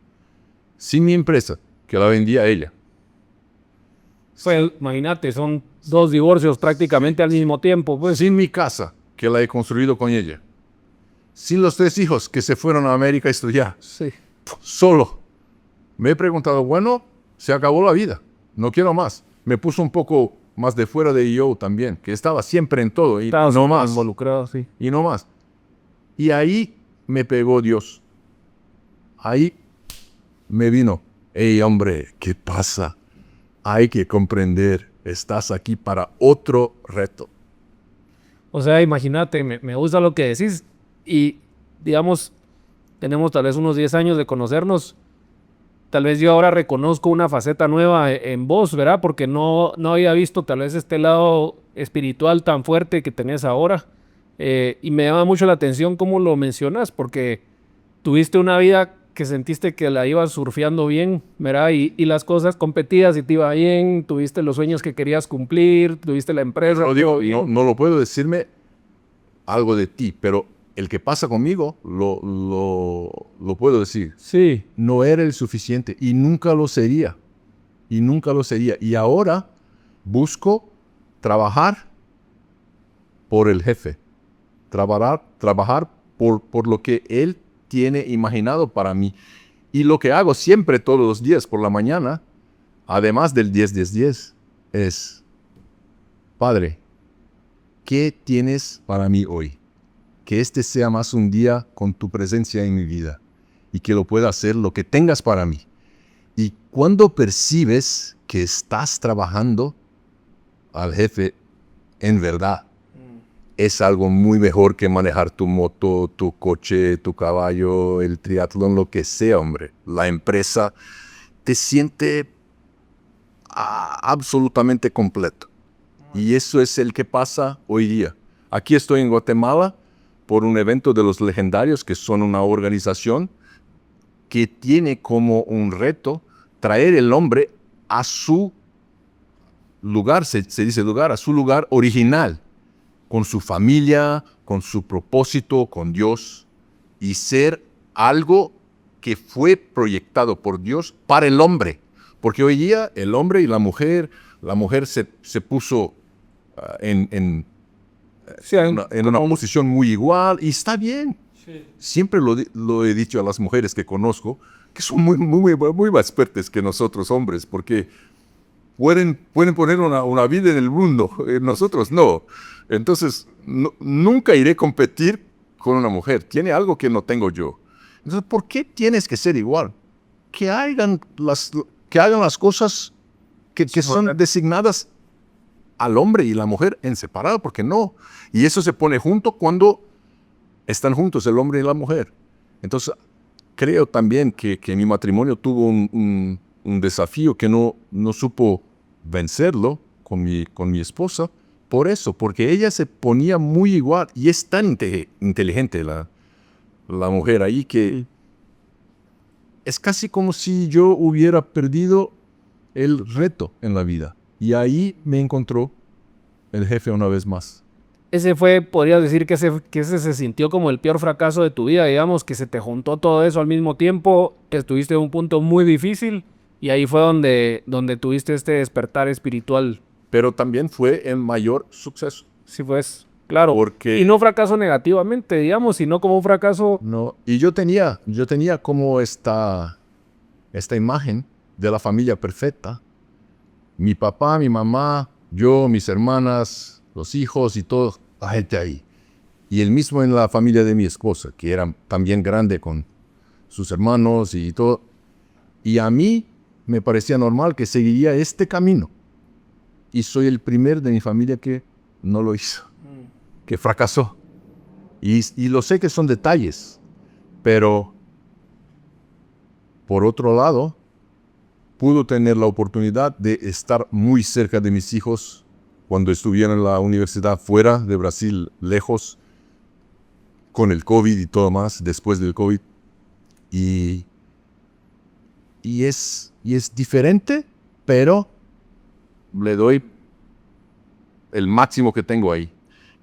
sin mi empresa, que la vendía a ella. Pues, imagínate, son 2 divorcios prácticamente al mismo tiempo. Pues. Sin mi casa, que la he construido con ella. Sin los 3 hijos que se fueron a América a estudiar. Sí. Solo. Me he preguntado, bueno, se acabó la vida. No quiero más. Me puso un poco más de fuera de yo también, que estaba siempre en todo. Y Estabas no más. involucrado, sí. Y no más. Y ahí me pegó Dios. Ahí me vino. Hey, hombre, ¿qué pasa? Hay que comprender. Estás aquí para otro reto. O sea, imagínate, me gusta lo que decís. Y, digamos, tenemos tal vez unos 10 años de conocernos. Tal vez yo ahora reconozco una faceta nueva en vos, ¿verdad? Porque no había visto tal vez este lado espiritual tan fuerte que tenés ahora. Y me llama mucho la atención cómo lo mencionas, porque tuviste una vida que sentiste que la ibas surfeando bien, ¿verdad? Y las cosas competías y te iba bien, tuviste los sueños que querías cumplir, tuviste la empresa. Lo digo, no lo puedo decirme algo de ti, pero el que pasa conmigo lo puedo decir. Sí. No era el suficiente y nunca lo sería. Y nunca lo sería. Y ahora busco trabajar por el jefe. Trabajar por lo que él tiene imaginado para mí. Y lo que hago siempre, todos los días por la mañana, además del 10-10-10, es, Padre, ¿qué tienes para mí hoy? Que este sea más un día con tu presencia en mi vida y que lo pueda hacer lo que tengas para mí. Y cuando percibes que estás trabajando al jefe en verdad, es algo muy mejor que manejar tu moto, tu coche, tu caballo, el triatlón, lo que sea, hombre. La empresa te siente absolutamente completo. Y eso es el que pasa hoy día. Aquí estoy en Guatemala por un evento de los legendarios, que son una organización que tiene como un reto traer el hombre a su lugar, se dice lugar, a su lugar original, con su familia, con su propósito, con Dios, y ser algo que fue proyectado por Dios para el hombre. Porque hoy día el hombre y la mujer se puso en una posición muy igual, y está bien. Sí. Siempre lo he dicho a las mujeres que conozco, que son muy más fuertes que nosotros hombres, porque pueden poner una vida en el mundo, nosotros no. Entonces, nunca iré a competir con una mujer. Tiene algo que no tengo yo. Entonces, ¿por qué tienes que ser igual? Que hagan las cosas que son designadas al hombre y la mujer en separado, porque no. Y eso se pone junto cuando están juntos el hombre y la mujer. Entonces, creo también que mi matrimonio tuvo un un desafío que no supo vencerlo con mi esposa, por eso, porque ella se ponía muy igual, y es tan inteligente la mujer ahí que es casi como si yo hubiera perdido el reto en la vida. Y ahí me encontró el jefe una vez más. Ese fue, podrías decir que ese se sintió como el peor fracaso de tu vida, digamos, que se te juntó todo eso al mismo tiempo, que estuviste en un punto muy difícil y ahí fue donde tuviste este despertar espiritual. Pero también fue el mayor suceso. Sí, pues, claro. Porque Y no fracaso negativamente, digamos, sino como un fracaso. no, y yo tenía como esta imagen de la familia perfecta. Mi papá, mi mamá, yo, mis hermanas, los hijos y toda la gente ahí. Y el mismo en la familia de mi esposa, que era también grande con sus hermanos y todo. Y a mí me parecía normal que seguiría este camino. Y soy el primer de mi familia que no lo hizo, que fracasó. Y lo sé que son detalles, pero por otro lado, pude tener la oportunidad de estar muy cerca de mis hijos cuando estuvieron en la universidad fuera de Brasil, lejos, con el COVID y todo más, después del COVID. Y es diferente, pero le doy el máximo que tengo ahí.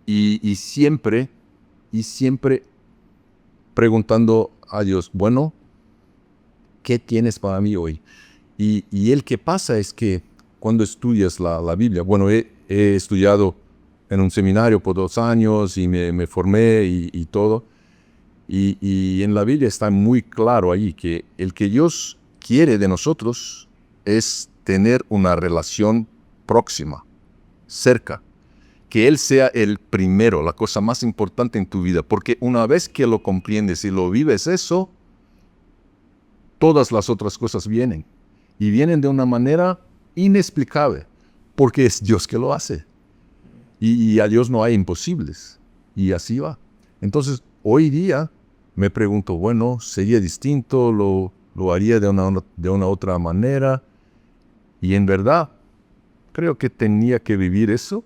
Y siempre preguntando a Dios, bueno, ¿qué tienes para mí hoy? Y el que pasa es que cuando estudias la Biblia, bueno, he estudiado en un seminario por 2 años y me formé y todo. Y en la Biblia está muy claro ahí que el que Dios quiere de nosotros es tener una relación próxima, cerca. Que Él sea el primero, la cosa más importante en tu vida. Porque una vez que lo comprendes y lo vives eso, todas las otras cosas vienen. Y vienen de una manera inexplicable. Porque es Dios que lo hace. Y a Dios no hay imposibles. Y así va. Entonces, hoy día me pregunto, bueno, ¿sería distinto? ¿Lo haría de una otra manera? Y en verdad, creo que tenía que vivir eso.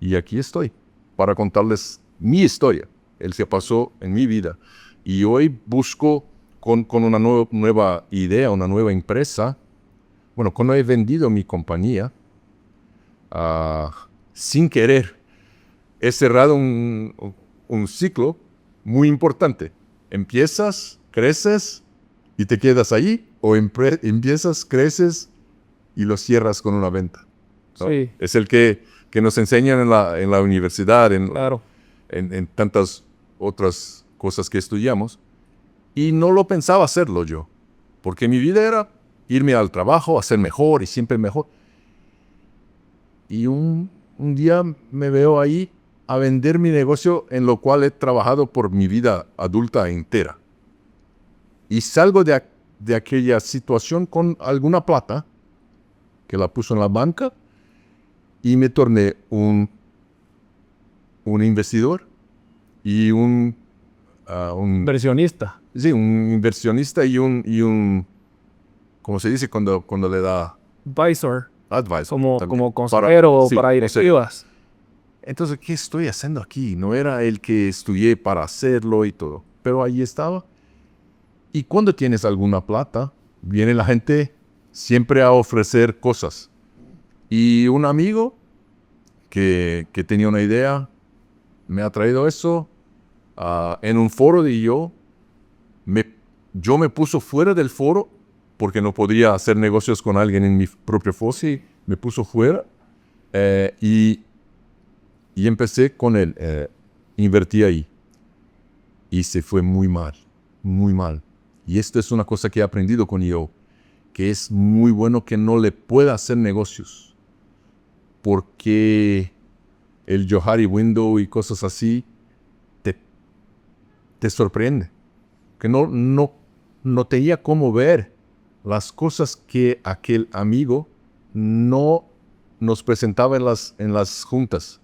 Y aquí estoy, para contarles mi historia, el que pasó en mi vida. Y hoy busco con una nueva idea, una nueva empresa. Bueno, cuando he vendido mi compañía, sin querer, he cerrado un ciclo muy importante. Empiezas, creces y te quedas ahí, o empiezas, creces y lo cierras con una venta, ¿no? Sí. Es el que nos enseñan en la universidad, Claro. en tantas otras cosas que estudiamos. Y no lo pensaba hacerlo yo, porque mi vida era irme al trabajo, hacer mejor y siempre mejor. Y un día me veo ahí a vender mi negocio en lo cual he trabajado por mi vida adulta entera. Y salgo de aquella situación con alguna plata que la puso en la banca y me torné un investidor y un Inversionista. sí, un inversionista y un ¿cómo se dice cuando le da Advisor. advice? Como consejero para directivas. Entonces, ¿qué estoy haciendo aquí? No era el que estudié para hacerlo y todo, pero ahí estaba. Y cuando tienes alguna plata, viene la gente siempre a ofrecer cosas. Y un amigo que tenía una idea me ha traído eso en un foro de yo me puso fuera del foro porque no podía hacer negocios con alguien en mi propio foro. Sí. Me puso fuera y empecé con él. Invertí ahí. Y se fue muy mal, muy mal. Y esto es una cosa que he aprendido con yo, que es muy bueno que no le pueda hacer negocios. Porque el Johari Window y cosas así te sorprende. Que no tenía cómo ver las cosas que aquel amigo no nos presentaba en las juntas.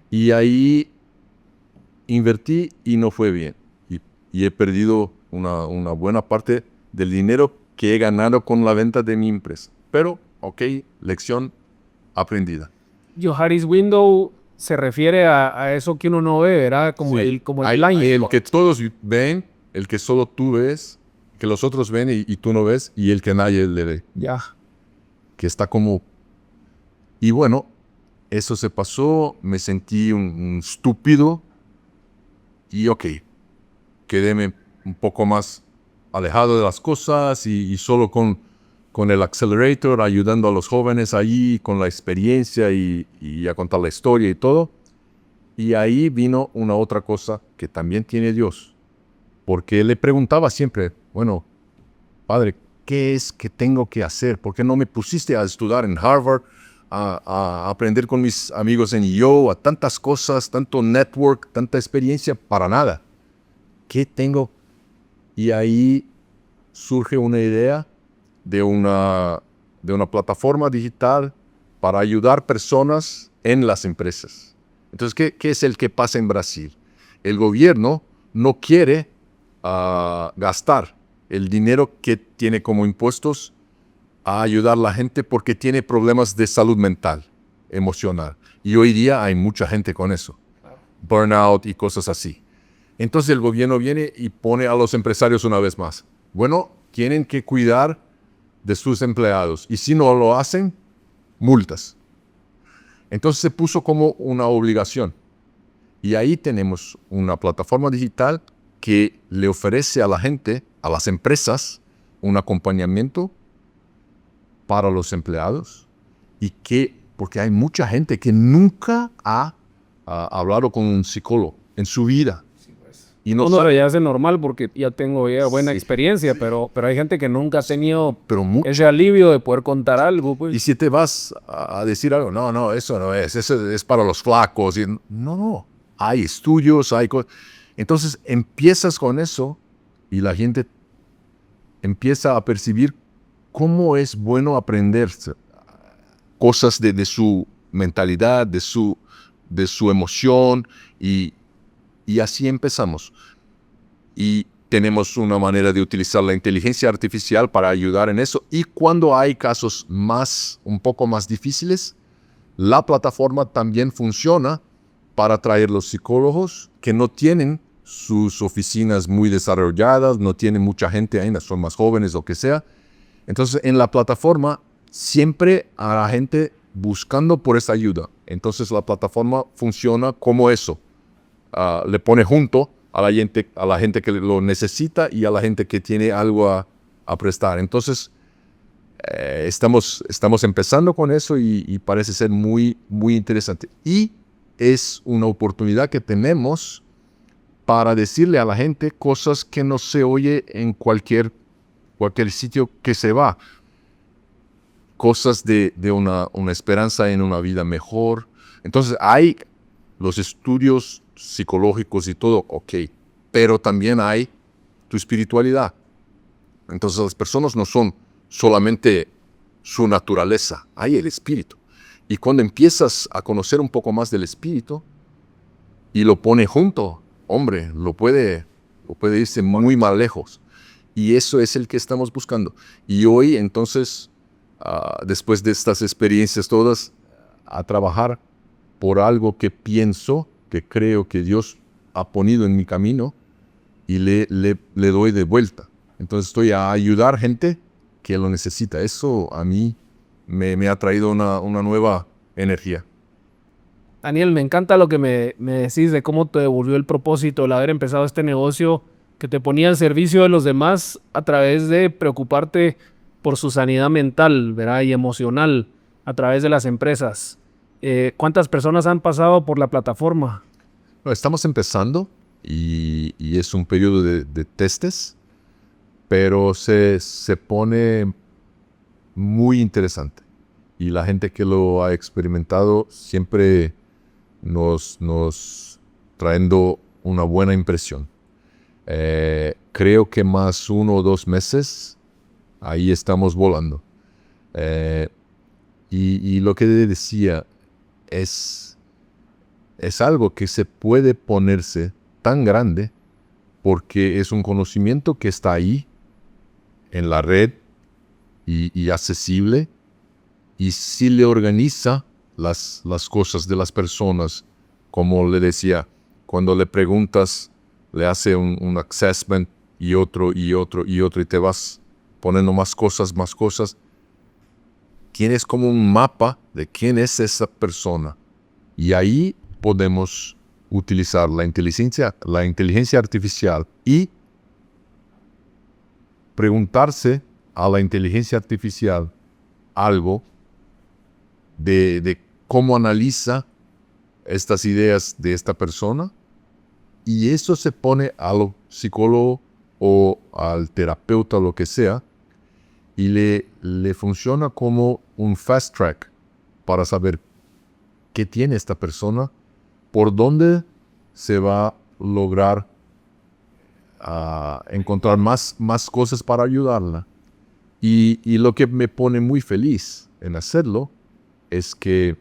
Y ahí invertí y no fue bien. Y he perdido una buena parte del dinero, que he ganado con la venta de mi empresa. Pero, ok, lección aprendida. Johari's Window se refiere a eso que uno no ve, ¿verdad? Como Sí. como el Hay blind el spot. que todos ven, el que solo tú ves, que los otros ven y tú no ves, y el que nadie le ve. Ya. Que está como... Y bueno, eso se pasó, me sentí un estúpido y ok, quedéme un poco más alejado de las cosas y solo con el accelerator ayudando a los jóvenes allí con la experiencia y a contar la historia y todo. Y ahí vino una otra cosa que también tiene Dios, porque él le preguntaba siempre, bueno, Padre, ¿qué es que tengo que hacer? ¿Por qué no me pusiste a estudiar en Harvard, a aprender con mis amigos en Yo, a tantas cosas, tanto network, tanta experiencia, para nada? ¿Qué tengo? Y ahí surge una idea de una plataforma digital para ayudar personas en las empresas. Entonces, ¿qué es el que pasa en Brasil? El gobierno no quiere gastar el dinero que tiene como impuestos a ayudar a la gente porque tiene problemas de salud mental, emocional. Y hoy día hay mucha gente con eso. Burnout y cosas así. Entonces el gobierno viene y pone a los empresarios una vez más. Bueno, tienen que cuidar de sus empleados. Y si no lo hacen, multas. Entonces se puso como una obligación. Y ahí tenemos una plataforma digital que le ofrece a la gente, a las empresas, un acompañamiento para los empleados. Y que, porque hay mucha gente que nunca ha hablado con un psicólogo en su vida. Y no Uno sabe. ya hace normal porque ya tengo ya buena Sí. experiencia, pero hay gente que nunca ha tenido Pero ese alivio de poder contar algo, pues. y si te vas a decir algo, no, eso no es, eso es para los flacos. Y no, hay estudios, hay cosas. Entonces empiezas con eso y la gente empieza a percibir cómo es bueno aprender cosas de su mentalidad, de su emoción y así empezamos. Y tenemos una manera de utilizar la inteligencia artificial para ayudar en eso. Y cuando hay casos un poco más difíciles, la plataforma también funciona para traer los psicólogos que no tienen sus oficinas muy desarrolladas, no tienen mucha gente ahí, son más jóvenes o que sea. Entonces, en la plataforma siempre a la gente buscando por esa ayuda. Entonces, la plataforma funciona como eso. Le pone junto a la gente que lo necesita y a la gente que tiene algo a prestar. Entonces, estamos empezando con eso y parece ser muy, muy interesante. Y es una oportunidad que tenemos para decirle a la gente cosas que no se oye en cualquier sitio que se va. Cosas de una esperanza en una vida mejor. Entonces, hay los estudios psicológicos y todo, ok, pero también hay tu espiritualidad. Entonces las personas no son solamente su naturaleza, hay el espíritu. Y cuando empiezas a conocer un poco más del espíritu y lo pone junto, hombre, lo puede irse muy más lejos. Y eso es el que estamos buscando. Y hoy, entonces, después de estas experiencias todas, a trabajar por algo que pienso, que creo que Dios ha ponido en mi camino y le doy de vuelta. Entonces estoy a ayudar gente que lo necesita. Eso a mí me ha traído una nueva energía. Daniel, me encanta lo que me decís de cómo te devolvió el propósito el haber empezado este negocio que te ponía al servicio de los demás a través de preocuparte por su sanidad mental, ¿verdad? Y emocional a través de las empresas. ¿Cuántas personas han pasado por la plataforma? No, estamos empezando y es un periodo de testes, pero se pone muy interesante. Y la gente que lo ha experimentado siempre nos trayendo una buena impresión. Creo que más 1 o 2 meses, ahí estamos volando. Y lo que decía es algo que se puede ponerse tan grande porque es un conocimiento que está ahí en la red y accesible, y sí le organiza las cosas de las personas. Como le decía, cuando le preguntas, le hace un assessment y otro, y otro, y otro, y te vas poniendo más cosas, más cosas. Tienes como un mapa de quién es esa persona. Y ahí podemos utilizar la inteligencia artificial y preguntarse a la inteligencia artificial algo de cómo analiza estas ideas de esta persona, y eso se pone al psicólogo o al terapeuta, lo que sea, y le funciona como un fast track para saber qué tiene esta persona, por dónde se va a lograr encontrar más cosas para ayudarla. Y lo que me pone muy feliz en hacerlo es que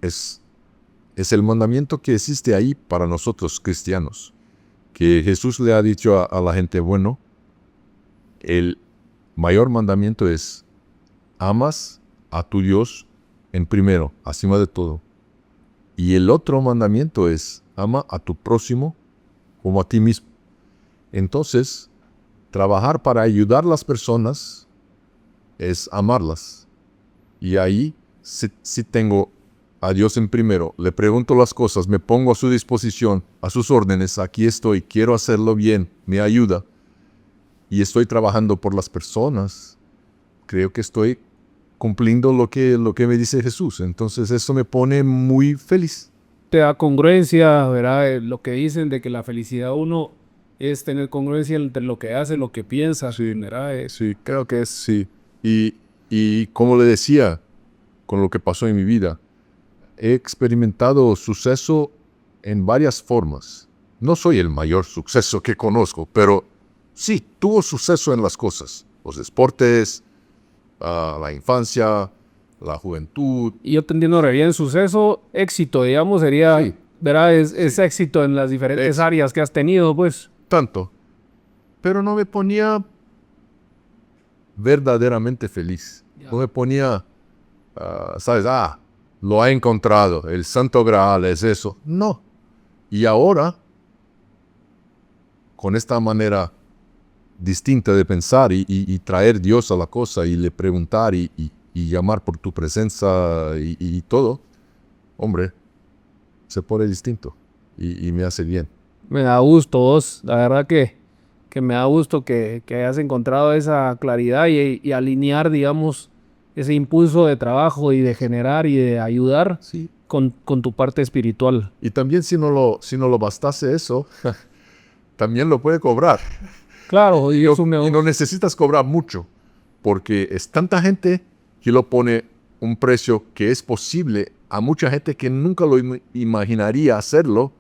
es el mandamiento que existe ahí para nosotros cristianos, que Jesús le ha dicho a la gente, bueno, el mayor mandamiento es: amas a tu Dios en primero, acima de todo. Y el otro mandamiento es: ama a tu próximo como a ti mismo. Entonces, trabajar para ayudar a las personas es amarlas. Y ahí, si tengo a Dios en primero, le pregunto las cosas, me pongo a su disposición, a sus órdenes, aquí estoy, quiero hacerlo bien, me ayuda, y estoy trabajando por las personas, creo que estoy cumpliendo lo que me dice Jesús. Entonces eso me pone muy feliz. Te da congruencia, ¿verdad? Lo que dicen de que la felicidad uno es tener congruencia entre lo que hace, lo que piensa, ¿verdad? Sí, creo que es, sí. Y como le decía, con lo que pasó en mi vida, he experimentado suceso en varias formas. No soy el mayor suceso que conozco, pero sí, tuvo suceso en las cosas. Los deportes, la infancia, la juventud. Y yo te entiendo re bien, suceso, éxito, digamos, sería, Sí. ¿verdad? Es éxito en las diferentes áreas que has tenido, pues. Tanto. Pero no me ponía verdaderamente feliz. No me ponía, ¿sabes? Lo ha encontrado, el santo graal es eso. No. Y ahora, con esta manera distinta de pensar y traer Dios a la cosa y le preguntar y llamar por tu presencia y todo, hombre, se pone distinto y me hace bien. Me da gusto vos, la verdad que me da gusto que hayas encontrado esa claridad y alinear, digamos, ese impulso de trabajo y de generar y de ayudar Sí. con tu parte espiritual. Y también si no lo bastase eso, también lo puede cobrar. Claro, y eso Y no necesitas cobrar mucho, porque es tanta gente que lo pone un precio que es posible a mucha gente que nunca lo imaginaría hacerlo.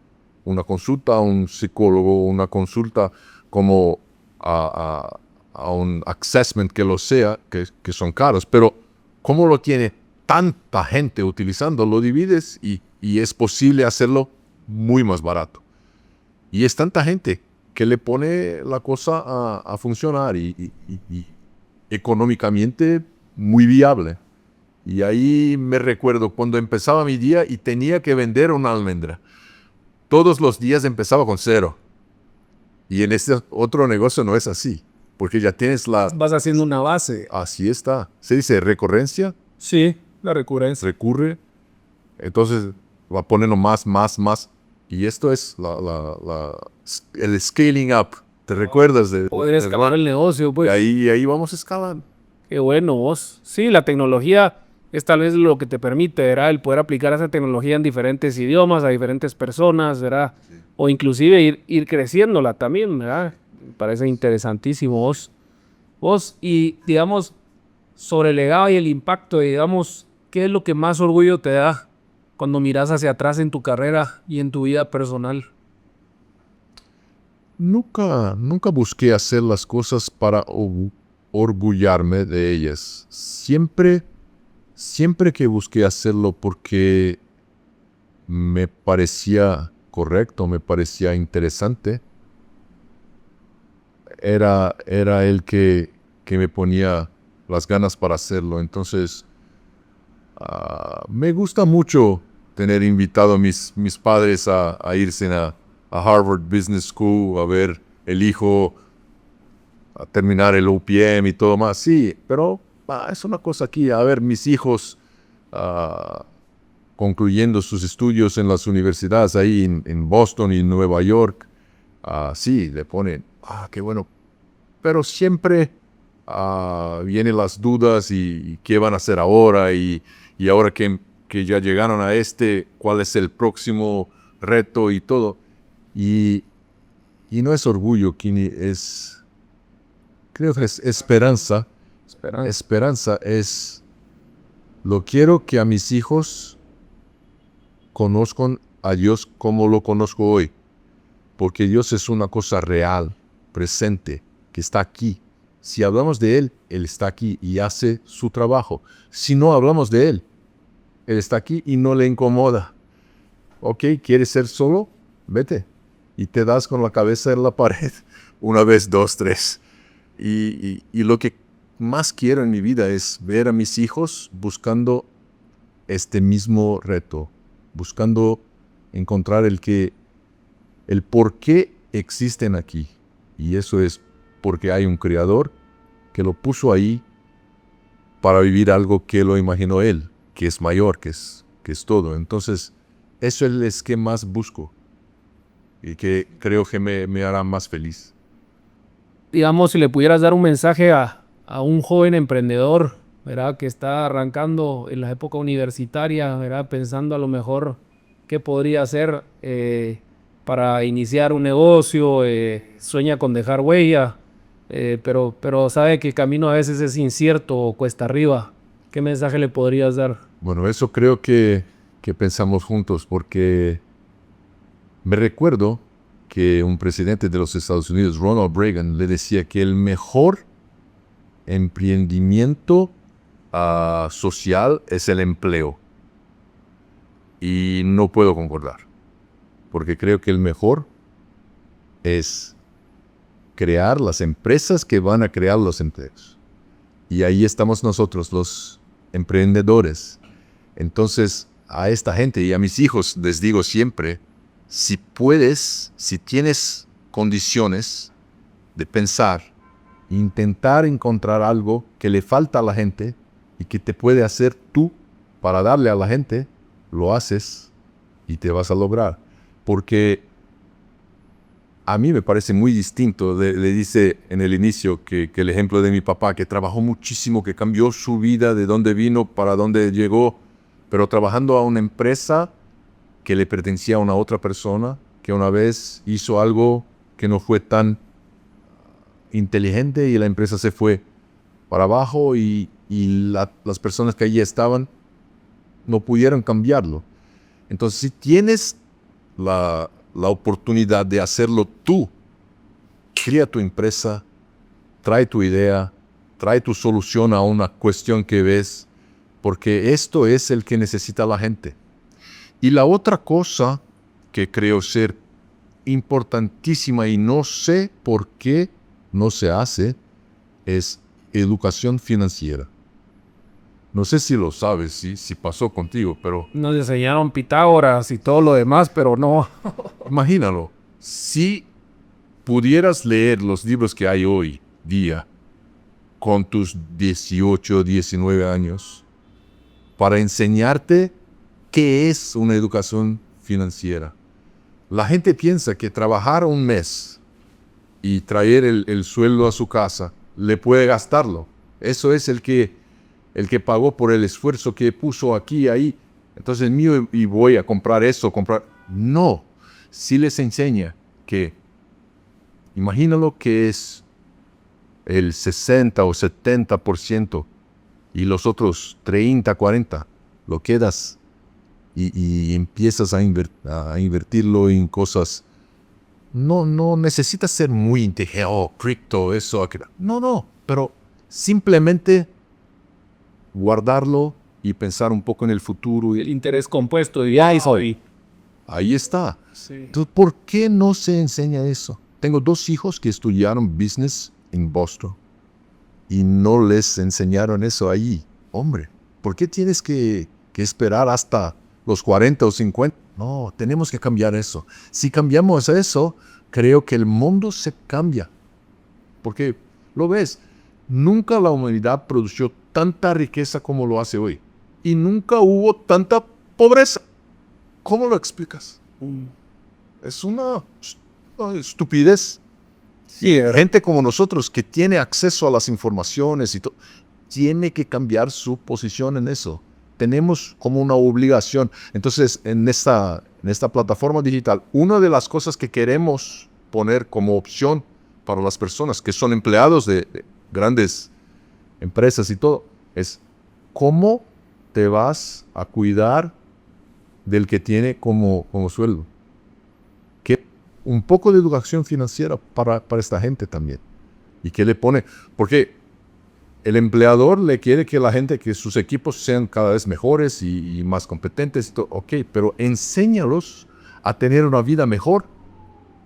Una consulta a un psicólogo, una consulta como a un assessment que lo sea, que son caros, pero ¿cómo lo tiene tanta gente utilizando? Lo divides y es posible hacerlo muy más barato. Y es tanta gente que le pone la cosa a funcionar y económicamente muy viable. Y ahí me recuerdo cuando empezaba mi día y tenía que vender una almendra. Todos los días empezaba con 0. Y en este otro negocio no es así, porque ya tienes vas haciendo una base. Así está. Se dice recurrencia. Sí, la recurrencia. Recurre. Entonces va poniendo más. Y esto es el scaling up. ¿Te recuerdas de Poder escalar el negocio, pues. Y ahí vamos escalando. Qué bueno, vos. Sí, la tecnología es tal vez lo que te permite, ¿verdad? El poder aplicar esa tecnología en diferentes idiomas, a diferentes personas, ¿verdad? Sí. O inclusive ir creciéndola también, ¿verdad? Me parece interesantísimo, vos. Vos, y digamos, sobre el legado y el impacto, digamos, ¿qué es lo que más orgullo te da cuando miras hacia atrás en tu carrera y en tu vida personal? Nunca busqué hacer las cosas para orgullarme de ellas. Siempre que busqué hacerlo porque me parecía correcto, me parecía interesante, era el que me ponía las ganas para hacerlo. Entonces, me gusta mucho tener invitado a mis padres a irse a Harvard Business School, a ver el hijo a terminar el OPM y todo más. Sí, pero es una cosa aquí, a ver mis hijos concluyendo sus estudios en las universidades ahí en Boston y Nueva York. Sí, le ponen, qué bueno. Pero siempre vienen las dudas y qué van a hacer ahora y ahora que ya llegaron a cuál es el próximo reto y todo. Y no es orgullo, Kini, creo que es esperanza. Esperanza es, lo quiero que a mis hijos conozcan a Dios como lo conozco hoy. Porque Dios es una cosa real, presente, que está aquí. Si hablamos de Él, Él está aquí y hace su trabajo. Si no hablamos de Él, Él está aquí y no le incomoda. Ok, ¿quieres ser solo? Vete. Y te das con la cabeza en la pared. Una vez, dos, tres. Y lo que más quiero en mi vida es ver a mis hijos buscando este mismo reto. Buscando encontrar el por qué existen aquí. Y eso es porque hay un creador que lo puso ahí para vivir algo que lo imaginó él, que es mayor, que es todo. Entonces, eso es que más busco y que creo que me hará más feliz. Digamos, si le pudieras dar un mensaje a un joven emprendedor, ¿verdad? Que está arrancando en la época universitaria, ¿verdad? Pensando a lo mejor qué podría hacer para iniciar un negocio, sueña con dejar huella, pero sabe que el camino a veces es incierto o cuesta arriba. ¿Qué mensaje le podrías dar? Bueno, eso creo que pensamos juntos, porque me recuerdo que un presidente de los Estados Unidos, Ronald Reagan, le decía que el mejor emprendimiento social es el empleo. Y no puedo concordar, porque creo que el mejor es crear las empresas que van a crear los empleos. Y ahí estamos nosotros, los emprendedores. Entonces, a esta gente y a mis hijos les digo siempre, si puedes, si tienes condiciones de pensar, intentar encontrar algo que le falta a la gente y que te puede hacer tú para darle a la gente, lo haces y te vas a lograr. Porque a mí me parece muy distinto. Le dice en el inicio que el ejemplo de mi papá, que trabajó muchísimo, que cambió su vida de dónde vino para dónde llegó, pero trabajando a una empresa que le pertenecía a una otra persona, que una vez hizo algo que no fue tan inteligente y la empresa se fue para abajo y las personas que allí estaban no pudieron cambiarlo. Entonces, si tienes la oportunidad de hacerlo tú, crea tu empresa, trae tu idea, trae tu solución a una cuestión que ves, porque esto es el que necesita la gente. Y la otra cosa que creo ser importantísima y no sé por qué no se hace es educación financiera. No sé si lo sabes, si pasó contigo, pero Nos enseñaron Pitágoras y todo lo demás, pero no. imagínalo, si pudieras leer los libros que hay hoy día con tus 18, 19 años para enseñarte qué es una educación financiera. La gente piensa que trabajar un mes y traer el sueldo a su casa le puede gastarlo. Eso es el que pagó por el esfuerzo que puso aquí, ahí. Entonces mío y voy a comprar eso, No, sí les enseña que, imagínalo que es el 60 o 70% y los otros 30, 40 lo quedas y empiezas a invertirlo en cosas. No necesitas ser muy inteligente, cripto, eso, aquello. No, pero simplemente guardarlo y pensar un poco en el futuro. El interés compuesto de ya soy. Ahí está. Sí. Entonces, ¿por qué no se enseña eso? Tengo 2 hijos que estudiaron business en Boston. y no les enseñaron eso ahí. Hombre, ¿por qué tienes que esperar hasta los 40 o 50? No, tenemos que cambiar eso. Si cambiamos eso, creo que el mundo se cambia. Porque, lo ves, nunca la humanidad produjo tanta riqueza como lo hace hoy. Y nunca hubo tanta pobreza. ¿Cómo lo explicas? Es una estupidez. Sí, Gente como nosotros que tiene acceso a las informaciones y todo, tiene que cambiar su posición en eso. Tenemos como una obligación. Entonces, en esta plataforma digital, una de las cosas que queremos poner como opción para las personas que son empleados de grandes empresas y todo, es cómo te vas a cuidar del que tiene como sueldo. Que un poco de educación financiera para esta gente también. Y que le pone, porque el empleador le quiere que la gente, que sus equipos sean cada vez mejores y más competentes y todo, ok, pero enséñalos a tener una vida mejor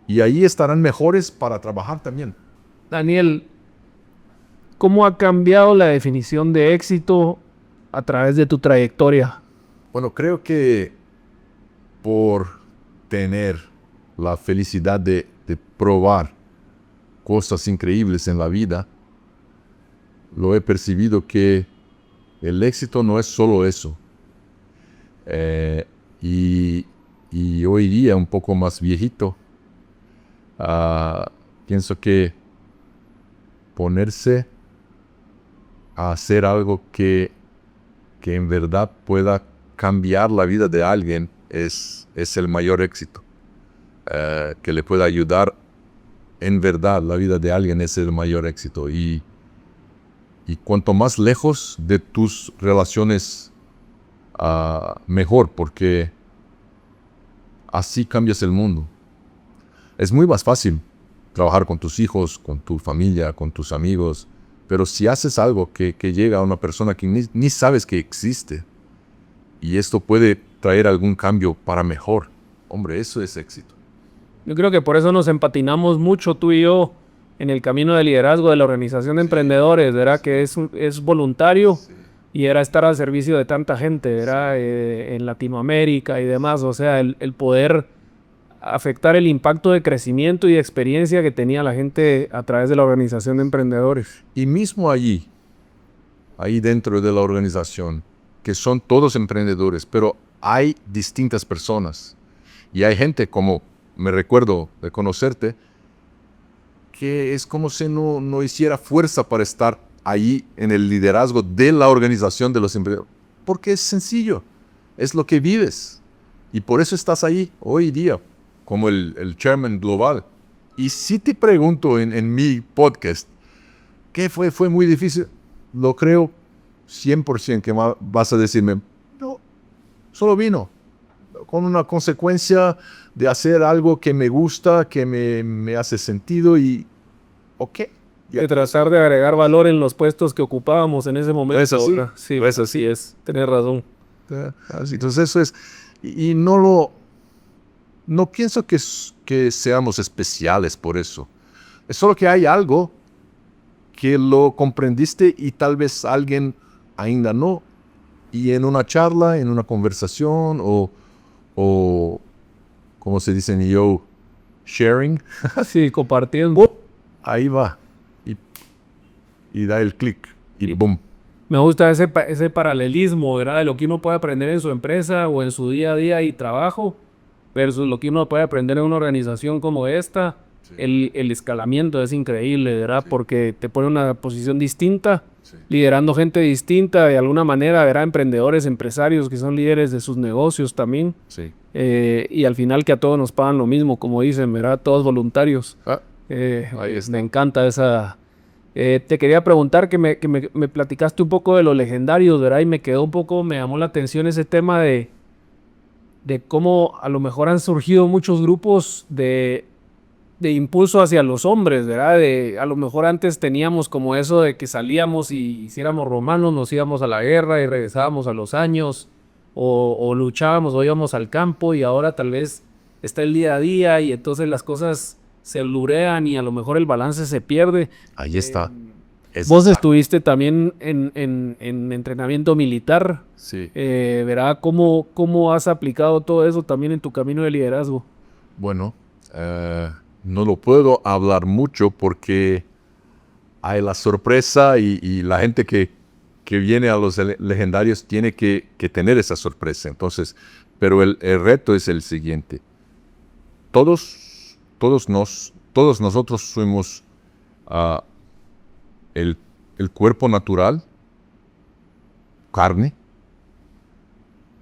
y ahí estarán mejores para trabajar también. Daniel, ¿cómo ha cambiado la definición de éxito a través de tu trayectoria? Bueno, creo que por tener la felicidad de probar cosas increíbles en la vida, lo he percibido que el éxito no es solo eso. Y hoy día, un poco más viejito, pienso que ponerse a hacer algo que en verdad pueda cambiar la vida de alguien es el mayor éxito. Que le pueda ayudar en verdad la vida de alguien es el mayor éxito. Y cuanto más lejos de tus relaciones, mejor, porque así cambias el mundo. Es muy más fácil trabajar con tus hijos, con tu familia, con tus amigos, pero si haces algo que llega a una persona que ni sabes que existe, y esto puede traer algún cambio para mejor, hombre, eso es éxito. Yo creo que por eso nos empatinamos mucho tú y yo en el camino de liderazgo de la Organización de Emprendedores, ¿verdad? Que es voluntario y era estar al servicio de tanta gente, ¿verdad? En Latinoamérica y demás, o sea, el poder afectar el impacto de crecimiento y de experiencia que tenía la gente a través de la Organización de Emprendedores. Y mismo allí dentro de la organización, que son todos emprendedores, pero hay distintas personas. Y hay gente, como me recuerdo de conocerte, que es como si no hiciera fuerza para estar ahí en el liderazgo de la organización de los emprendedores. Porque es sencillo, es lo que vives. Y por eso estás ahí hoy día, como el chairman global. Y si te pregunto en mi podcast, ¿qué fue? ¿Fue muy difícil? Lo creo 100% que vas a decirme, no, solo vino con una consecuencia de hacer algo que me gusta, que me hace sentido y ok. De tratar de agregar valor en los puestos que ocupábamos en ese momento. ¿Es así? Sí, pues así es, tenés razón. Entonces eso es, y no pienso que seamos especiales por eso. Es solo que hay algo que lo comprendiste y tal vez alguien ainda no. Y en una charla, en una conversación o como se dice en yo, sharing. Sí, compartiendo. Ahí va. Y da el clic. Y boom. Me gusta ese paralelismo, ¿verdad? De lo que uno puede aprender en su empresa o en su día a día y trabajo versus lo que uno puede aprender en una organización como esta. Sí. El escalamiento es increíble, ¿verdad? Sí. Porque te pone en una posición distinta, sí, liderando gente distinta, de alguna manera, ¿verdad? Emprendedores, empresarios que son líderes de sus negocios también. Sí. Y al final que a todos nos pagan lo mismo, como dicen, ¿verdad? Todos voluntarios. Me encanta esa... te quería preguntar que me platicaste un poco de los legendarios, ¿verdad? Y me llamó la atención ese tema de cómo a lo mejor han surgido muchos grupos de impulso hacia los hombres, ¿verdad? A lo mejor antes teníamos como eso de que salíamos y hiciéramos romanos, nos íbamos a la guerra y regresábamos a los años, o luchábamos o íbamos al campo, y ahora tal vez está el día a día y entonces las cosas se lurean y a lo mejor el balance se pierde. Ahí está. Vos estuviste también en entrenamiento militar. Sí. Verá cómo has aplicado todo eso también en tu camino de liderazgo. Bueno, no lo puedo hablar mucho porque hay la sorpresa y la gente que viene a los legendarios tiene que tener esa sorpresa. Entonces, pero el reto es el siguiente. Todos nosotros somos el cuerpo natural, carne,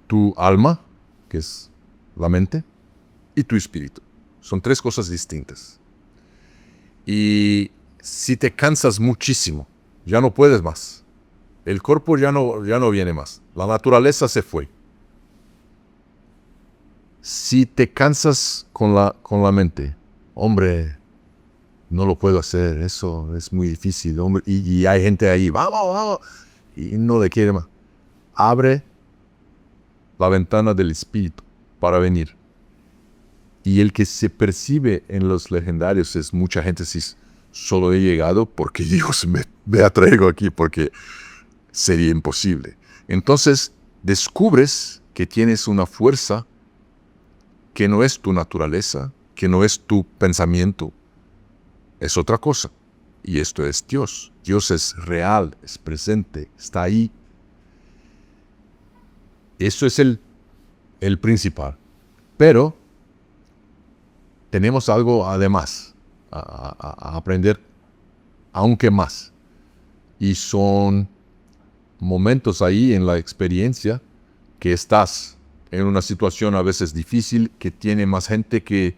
tu alma, que es la mente, y tu espíritu. Son tres cosas distintas. Y si te cansas muchísimo, ya no puedes más. El cuerpo ya no viene más. La naturaleza se fue. Si te cansas con la mente, hombre, no lo puedo hacer, eso es muy difícil, hombre. Y hay gente ahí, vamos, y no le quiere más. Abre la ventana del espíritu para venir. Y el que se percibe en los legendarios es mucha gente si solo he llegado porque Dios me atraigo aquí, porque sería imposible. Entonces descubres que tienes una fuerza que no es tu naturaleza, que no es tu pensamiento, es otra cosa. Y esto es Dios. Dios es real, es presente, está ahí. Eso es el principal. Pero tenemos algo además a aprender, aunque más. Y son momentos ahí en la experiencia que estás en una situación a veces difícil, que tiene más gente que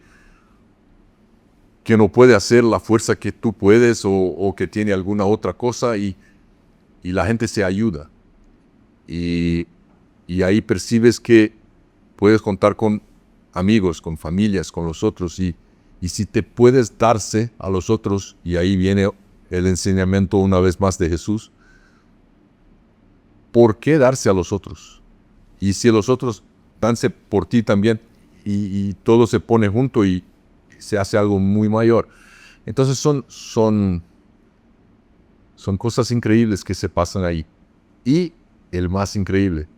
no puede hacer la fuerza que tú puedes o que tiene alguna otra cosa y la gente se ayuda. Y ahí percibes que puedes contar con amigos, con familias, con los otros y si te puedes darse a los otros, y ahí viene el enseñamiento una vez más de Jesús, ¿por qué darse a los otros? Y si los otros danse por ti también y todo se pone junto y se hace algo muy mayor. Entonces son cosas increíbles que se pasan ahí. Y el más increíble,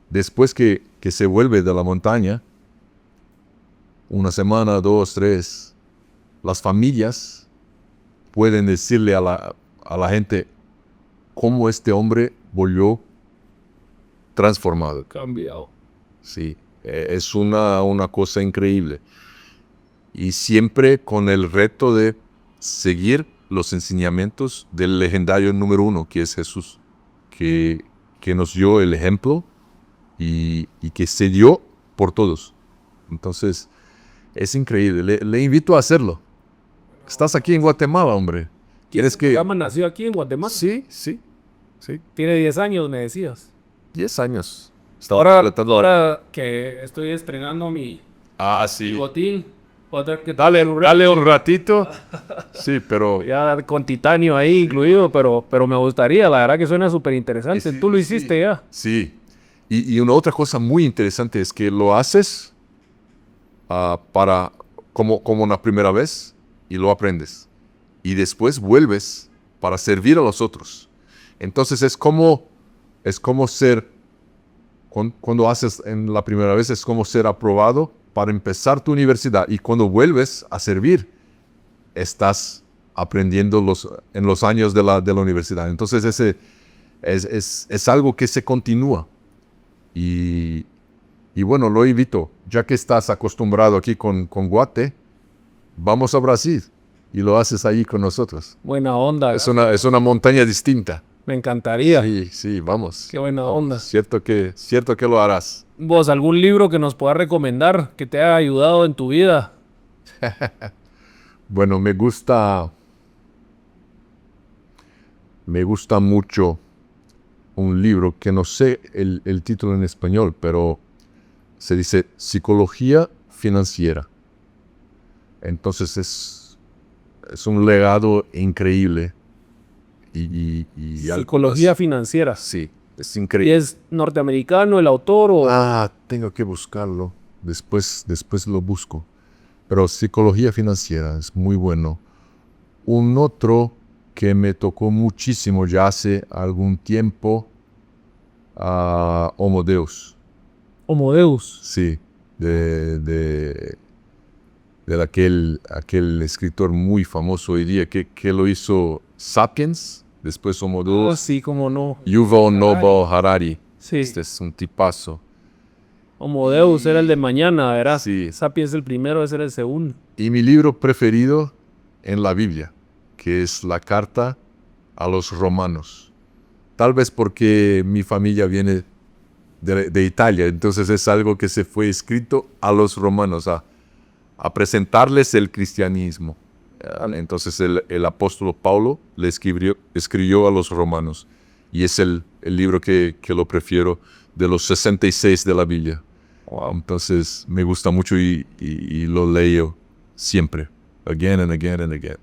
después que se vuelve de la montaña, una semana, 2, 3, las familias pueden decirle a la gente cómo este hombre volvió transformado. Cambiado. Sí, es una cosa increíble. Y siempre con el reto de seguir los enseñamientos del legendario número 1, que es Jesús, que nos dio el ejemplo y que se dio por todos. Entonces, es increíble. Le invito a hacerlo. Estás aquí en Guatemala, hombre. ¿Quieres que...? Gama nació aquí en Guatemala. Sí. Tiene 10 años, me decías. 10 años. Ahora que estoy estrenando mi Sí. botín, voy a tener que Dale un ratito. Sí, pero... ya con titanio ahí incluido, pero me gustaría, la verdad que suena súper interesante. Sí, Tú lo hiciste ya. Sí. Y una otra cosa muy interesante es que lo haces como una primera vez y lo aprendes. Y después vuelves para servir a los otros. Entonces es como ser, cuando haces en la primera vez, es como ser aprobado para empezar tu universidad. Y cuando vuelves a servir, estás aprendiendo en los años de la universidad. Entonces ese es algo que se continúa. Y bueno, lo invito, ya que estás acostumbrado aquí con Guate, vamos a Brasil y lo haces ahí con nosotros. Buena onda. Es una montaña distinta. Me encantaría. Sí, vamos. Qué buena onda. Cierto que lo harás. ¿Vos algún libro que nos puedas recomendar que te haya ayudado en tu vida? Bueno, me gusta mucho un libro que no sé el título en español, pero se dice Psicología Financiera. Entonces es un legado increíble. Psicología financiera. Sí, es ¿Y increíble. es norteamericano el autor o...? Tengo que buscarlo. Después lo busco. Pero Psicología Financiera es muy bueno. Un otro que me tocó muchísimo ya hace algún tiempo, Homo Deus. Homo Deus. Sí, de aquel escritor muy famoso hoy día que lo hizo Sapiens, después Homo Deus. Sí, cómo no. Yuval Noah Harari. Sí. Este es un tipazo. Homo Deus era el de mañana, ¿verdad? Sí. Sapiens el primero, ese era el segundo. Y mi libro preferido en la Biblia, que es la carta a los romanos. Tal vez porque mi familia viene de Italia, entonces es algo que se fue escrito a los romanos, a presentarles el cristianismo. Entonces el apóstol Pablo le escribió a los romanos, y es el libro que lo prefiero de los 66 de la Biblia. Wow. Entonces me gusta mucho y lo leo siempre, again and again and again.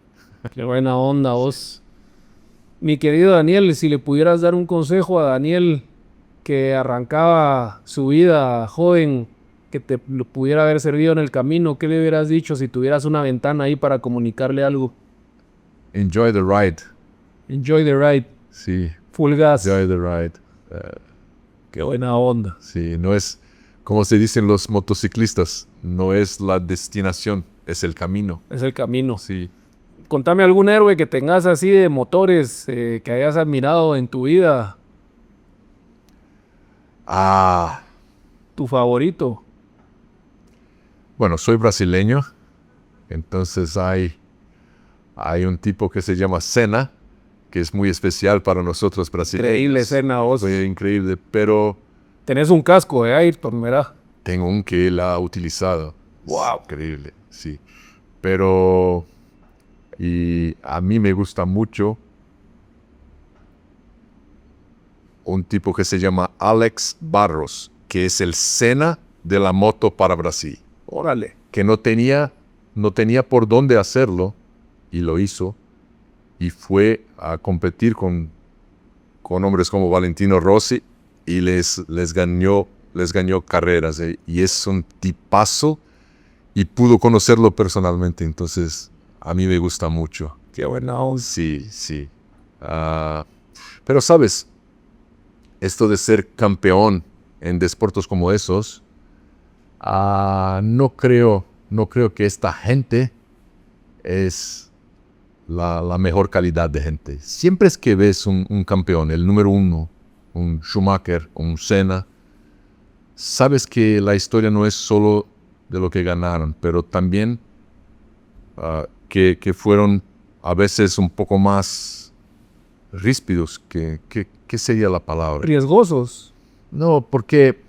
Qué buena onda vos. Mi querido Daniel, si le pudieras dar un consejo a Daniel que arrancaba su vida joven, que te lo pudiera haber servido en el camino, ¿qué le hubieras dicho si tuvieras una ventana ahí para comunicarle algo? Enjoy the ride. Enjoy the ride. Sí, Full gas. enjoy the ride. Qué buena onda. Sí, no es, como se dicen los motociclistas, no es la destinación, es el camino. Es el camino. Sí. Contame algún héroe que tengas así de motores que hayas admirado en tu vida. Tu favorito. Bueno, soy brasileño, entonces hay un tipo que se llama Senna, que es muy especial para nosotros brasileños. Increíble escena vos. Fue increíble, pero Tenés un casco de Ayrton, ¿verdad? tengo un que él ha utilizado. Wow. Increíble, sí. Pero, y a mí me gusta mucho un tipo que se llama Alex Barros, que es el Senna de la moto para Brasil. Órale. Que no tenía por dónde hacerlo, y lo hizo, y fue a competir con hombres como Valentino Rossi, y les ganó carreras, y es un tipazo, y pudo conocerlo personalmente, entonces a mí me gusta mucho. Qué buena onda. Sí. Pero sabes, esto de ser campeón en deportes como esos, no creo que esta gente es la mejor calidad de gente. Siempre es que ves un campeón, el número uno, un Schumacher, un Senna, sabes que la historia no es solo de lo que ganaron, pero también que fueron a veces un poco más ríspidos. ¿Qué sería la palabra? Riesgosos. No, porque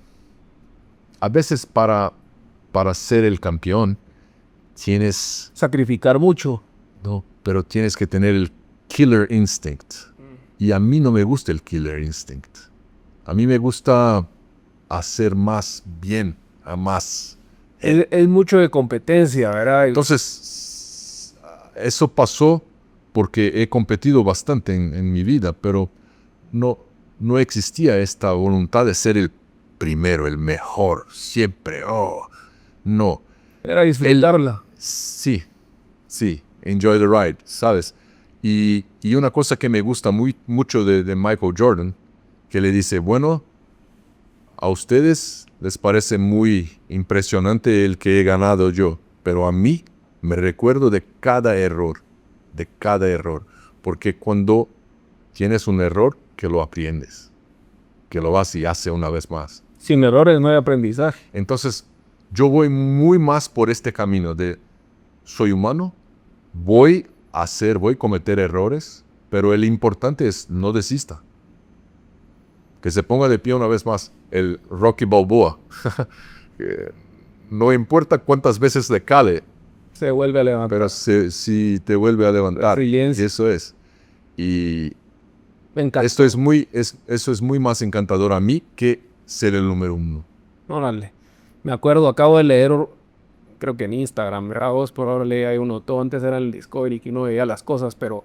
a veces para ser el campeón tienes... Sacrificar mucho. No, pero tienes que tener el killer instinct. Y a mí no me gusta el killer instinct. A mí me gusta hacer más bien, a más. Es mucho de competencia, ¿verdad? Entonces, eso pasó porque he competido bastante en mi vida, pero no existía esta voluntad de ser el primero, el mejor, siempre. No. Era disfrutarla. Sí. Enjoy the ride, ¿sabes? Y una cosa que me gusta mucho de Michael Jordan, que le dice, bueno, a ustedes les parece muy impresionante el que he ganado yo, pero a mí me recuerdo de cada error, porque cuando tienes un error, que lo aprendes, que lo vas y hace una vez más. Sin errores no hay aprendizaje. Entonces, yo voy muy más por este camino de soy humano, voy a cometer errores, pero el importante es no desista. Que se ponga de pie una vez más, el Rocky Balboa. No importa cuántas veces le cale, Se vuelve a levantar. pero si te vuelve a levantar. Resiliencia. Eso es. Y Me encanta. eso es muy más encantador a mí que ser el número uno. Órale. Me acuerdo, acabo de leer, creo que en Instagram, ¿verdad? Vos por ahora leí ahí uno. Todo antes era el Discovery que uno veía las cosas, pero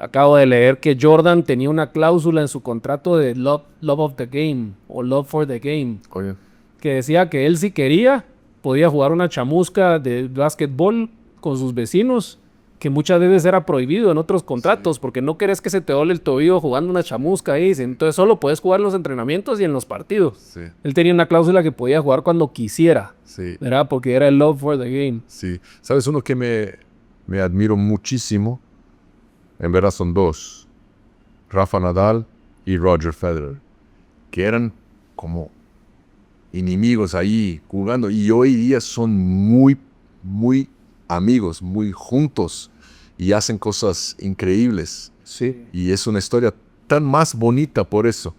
acabo de leer que Jordan tenía una cláusula en su contrato de love of the game o love for the game, Oye, que decía que él si quería podía jugar una chamusca de básquetbol con sus vecinos que muchas veces era prohibido en otros contratos, porque no querés que se te doble el tobillo jugando una chamusca ahí. Entonces solo puedes jugar en los entrenamientos y en los partidos. Sí, Él tenía una cláusula que podía jugar cuando quisiera, sí, ¿verdad? Porque era el love for the game. sí. ¿Sabes uno que me admiro muchísimo? En verdad son dos. Rafa Nadal y Roger Federer. Que eran como enemigos ahí jugando. Y hoy día son muy, muy amigos, muy juntos. Y hacen cosas increíbles. Sí. Y es una historia tan más bonita por eso.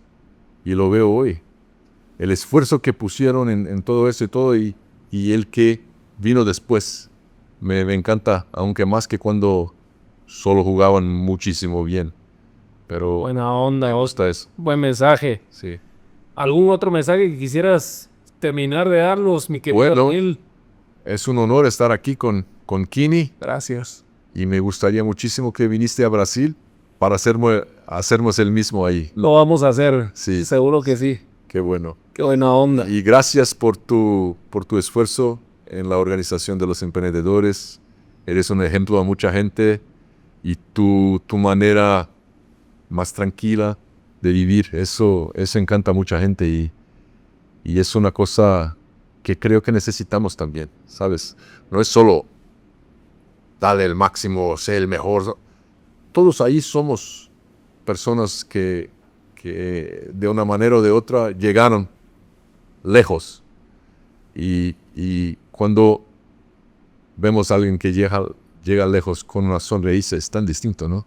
Y lo veo hoy. El esfuerzo que pusieron en todo eso y todo. Y el que vino después. Me encanta, aunque más que cuando solo jugaban muchísimo bien. Pero Buena onda, me vos. gusta eso. Buen mensaje. Sí. ¿Algún otro mensaje que quisieras terminar de darnos, mi querido Bueno, Daniel? es un honor estar aquí con Kini. Gracias. Y me gustaría muchísimo que viniste a Brasil para hacernos el mismo ahí. Lo vamos a hacer. Sí. Seguro que sí. Qué bueno. Qué buena onda. Y gracias por tu esfuerzo en la organización de los emprendedores. Eres un ejemplo a mucha gente y tu manera más tranquila de vivir, eso encanta a mucha gente y es una cosa que creo que necesitamos también, ¿sabes? No es solo darle el máximo, ser el mejor. Todos ahí somos personas que de una manera o de otra llegaron lejos. Y cuando vemos a alguien que llega lejos con una sonrisa, es tan distinto, ¿no?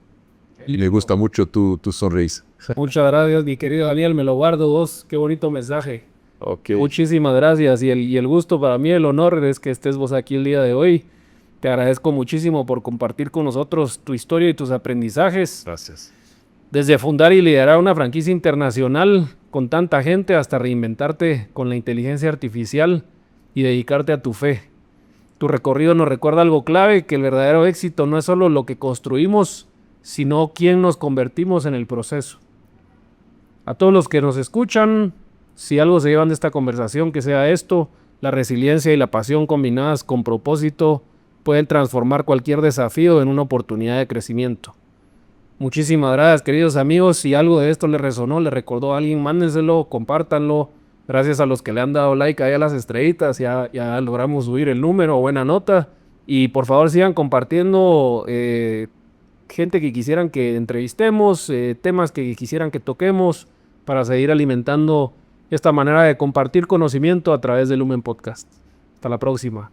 Y me gusta mucho tu sonrisa. Muchas gracias, mi querido Daniel. Me lo guardo vos. Qué bonito mensaje. Okay. Muchísimas gracias. Y el gusto para mí, el honor es que estés vos aquí el día de hoy. Te agradezco muchísimo por compartir con nosotros tu historia y tus aprendizajes. Gracias. Desde fundar y liderar una franquicia internacional con tanta gente hasta reinventarte con la inteligencia artificial y dedicarte a tu fe. Tu recorrido nos recuerda algo clave, que el verdadero éxito no es solo lo que construimos, sino quién nos convertimos en el proceso. A todos los que nos escuchan, si algo se llevan de esta conversación, que sea esto: la resiliencia y la pasión combinadas con propósito pueden transformar cualquier desafío en una oportunidad de crecimiento. Muchísimas gracias, queridos amigos. Si algo de esto les resonó, les recordó a alguien, mándenselo, compártanlo. Gracias a los que le han dado like ahí a las estrellitas, ya logramos subir el número, buena nota. Y por favor sigan compartiendo gente que quisieran que entrevistemos, temas que quisieran que toquemos, para seguir alimentando esta manera de compartir conocimiento a través de Lumen Podcast. Hasta la próxima.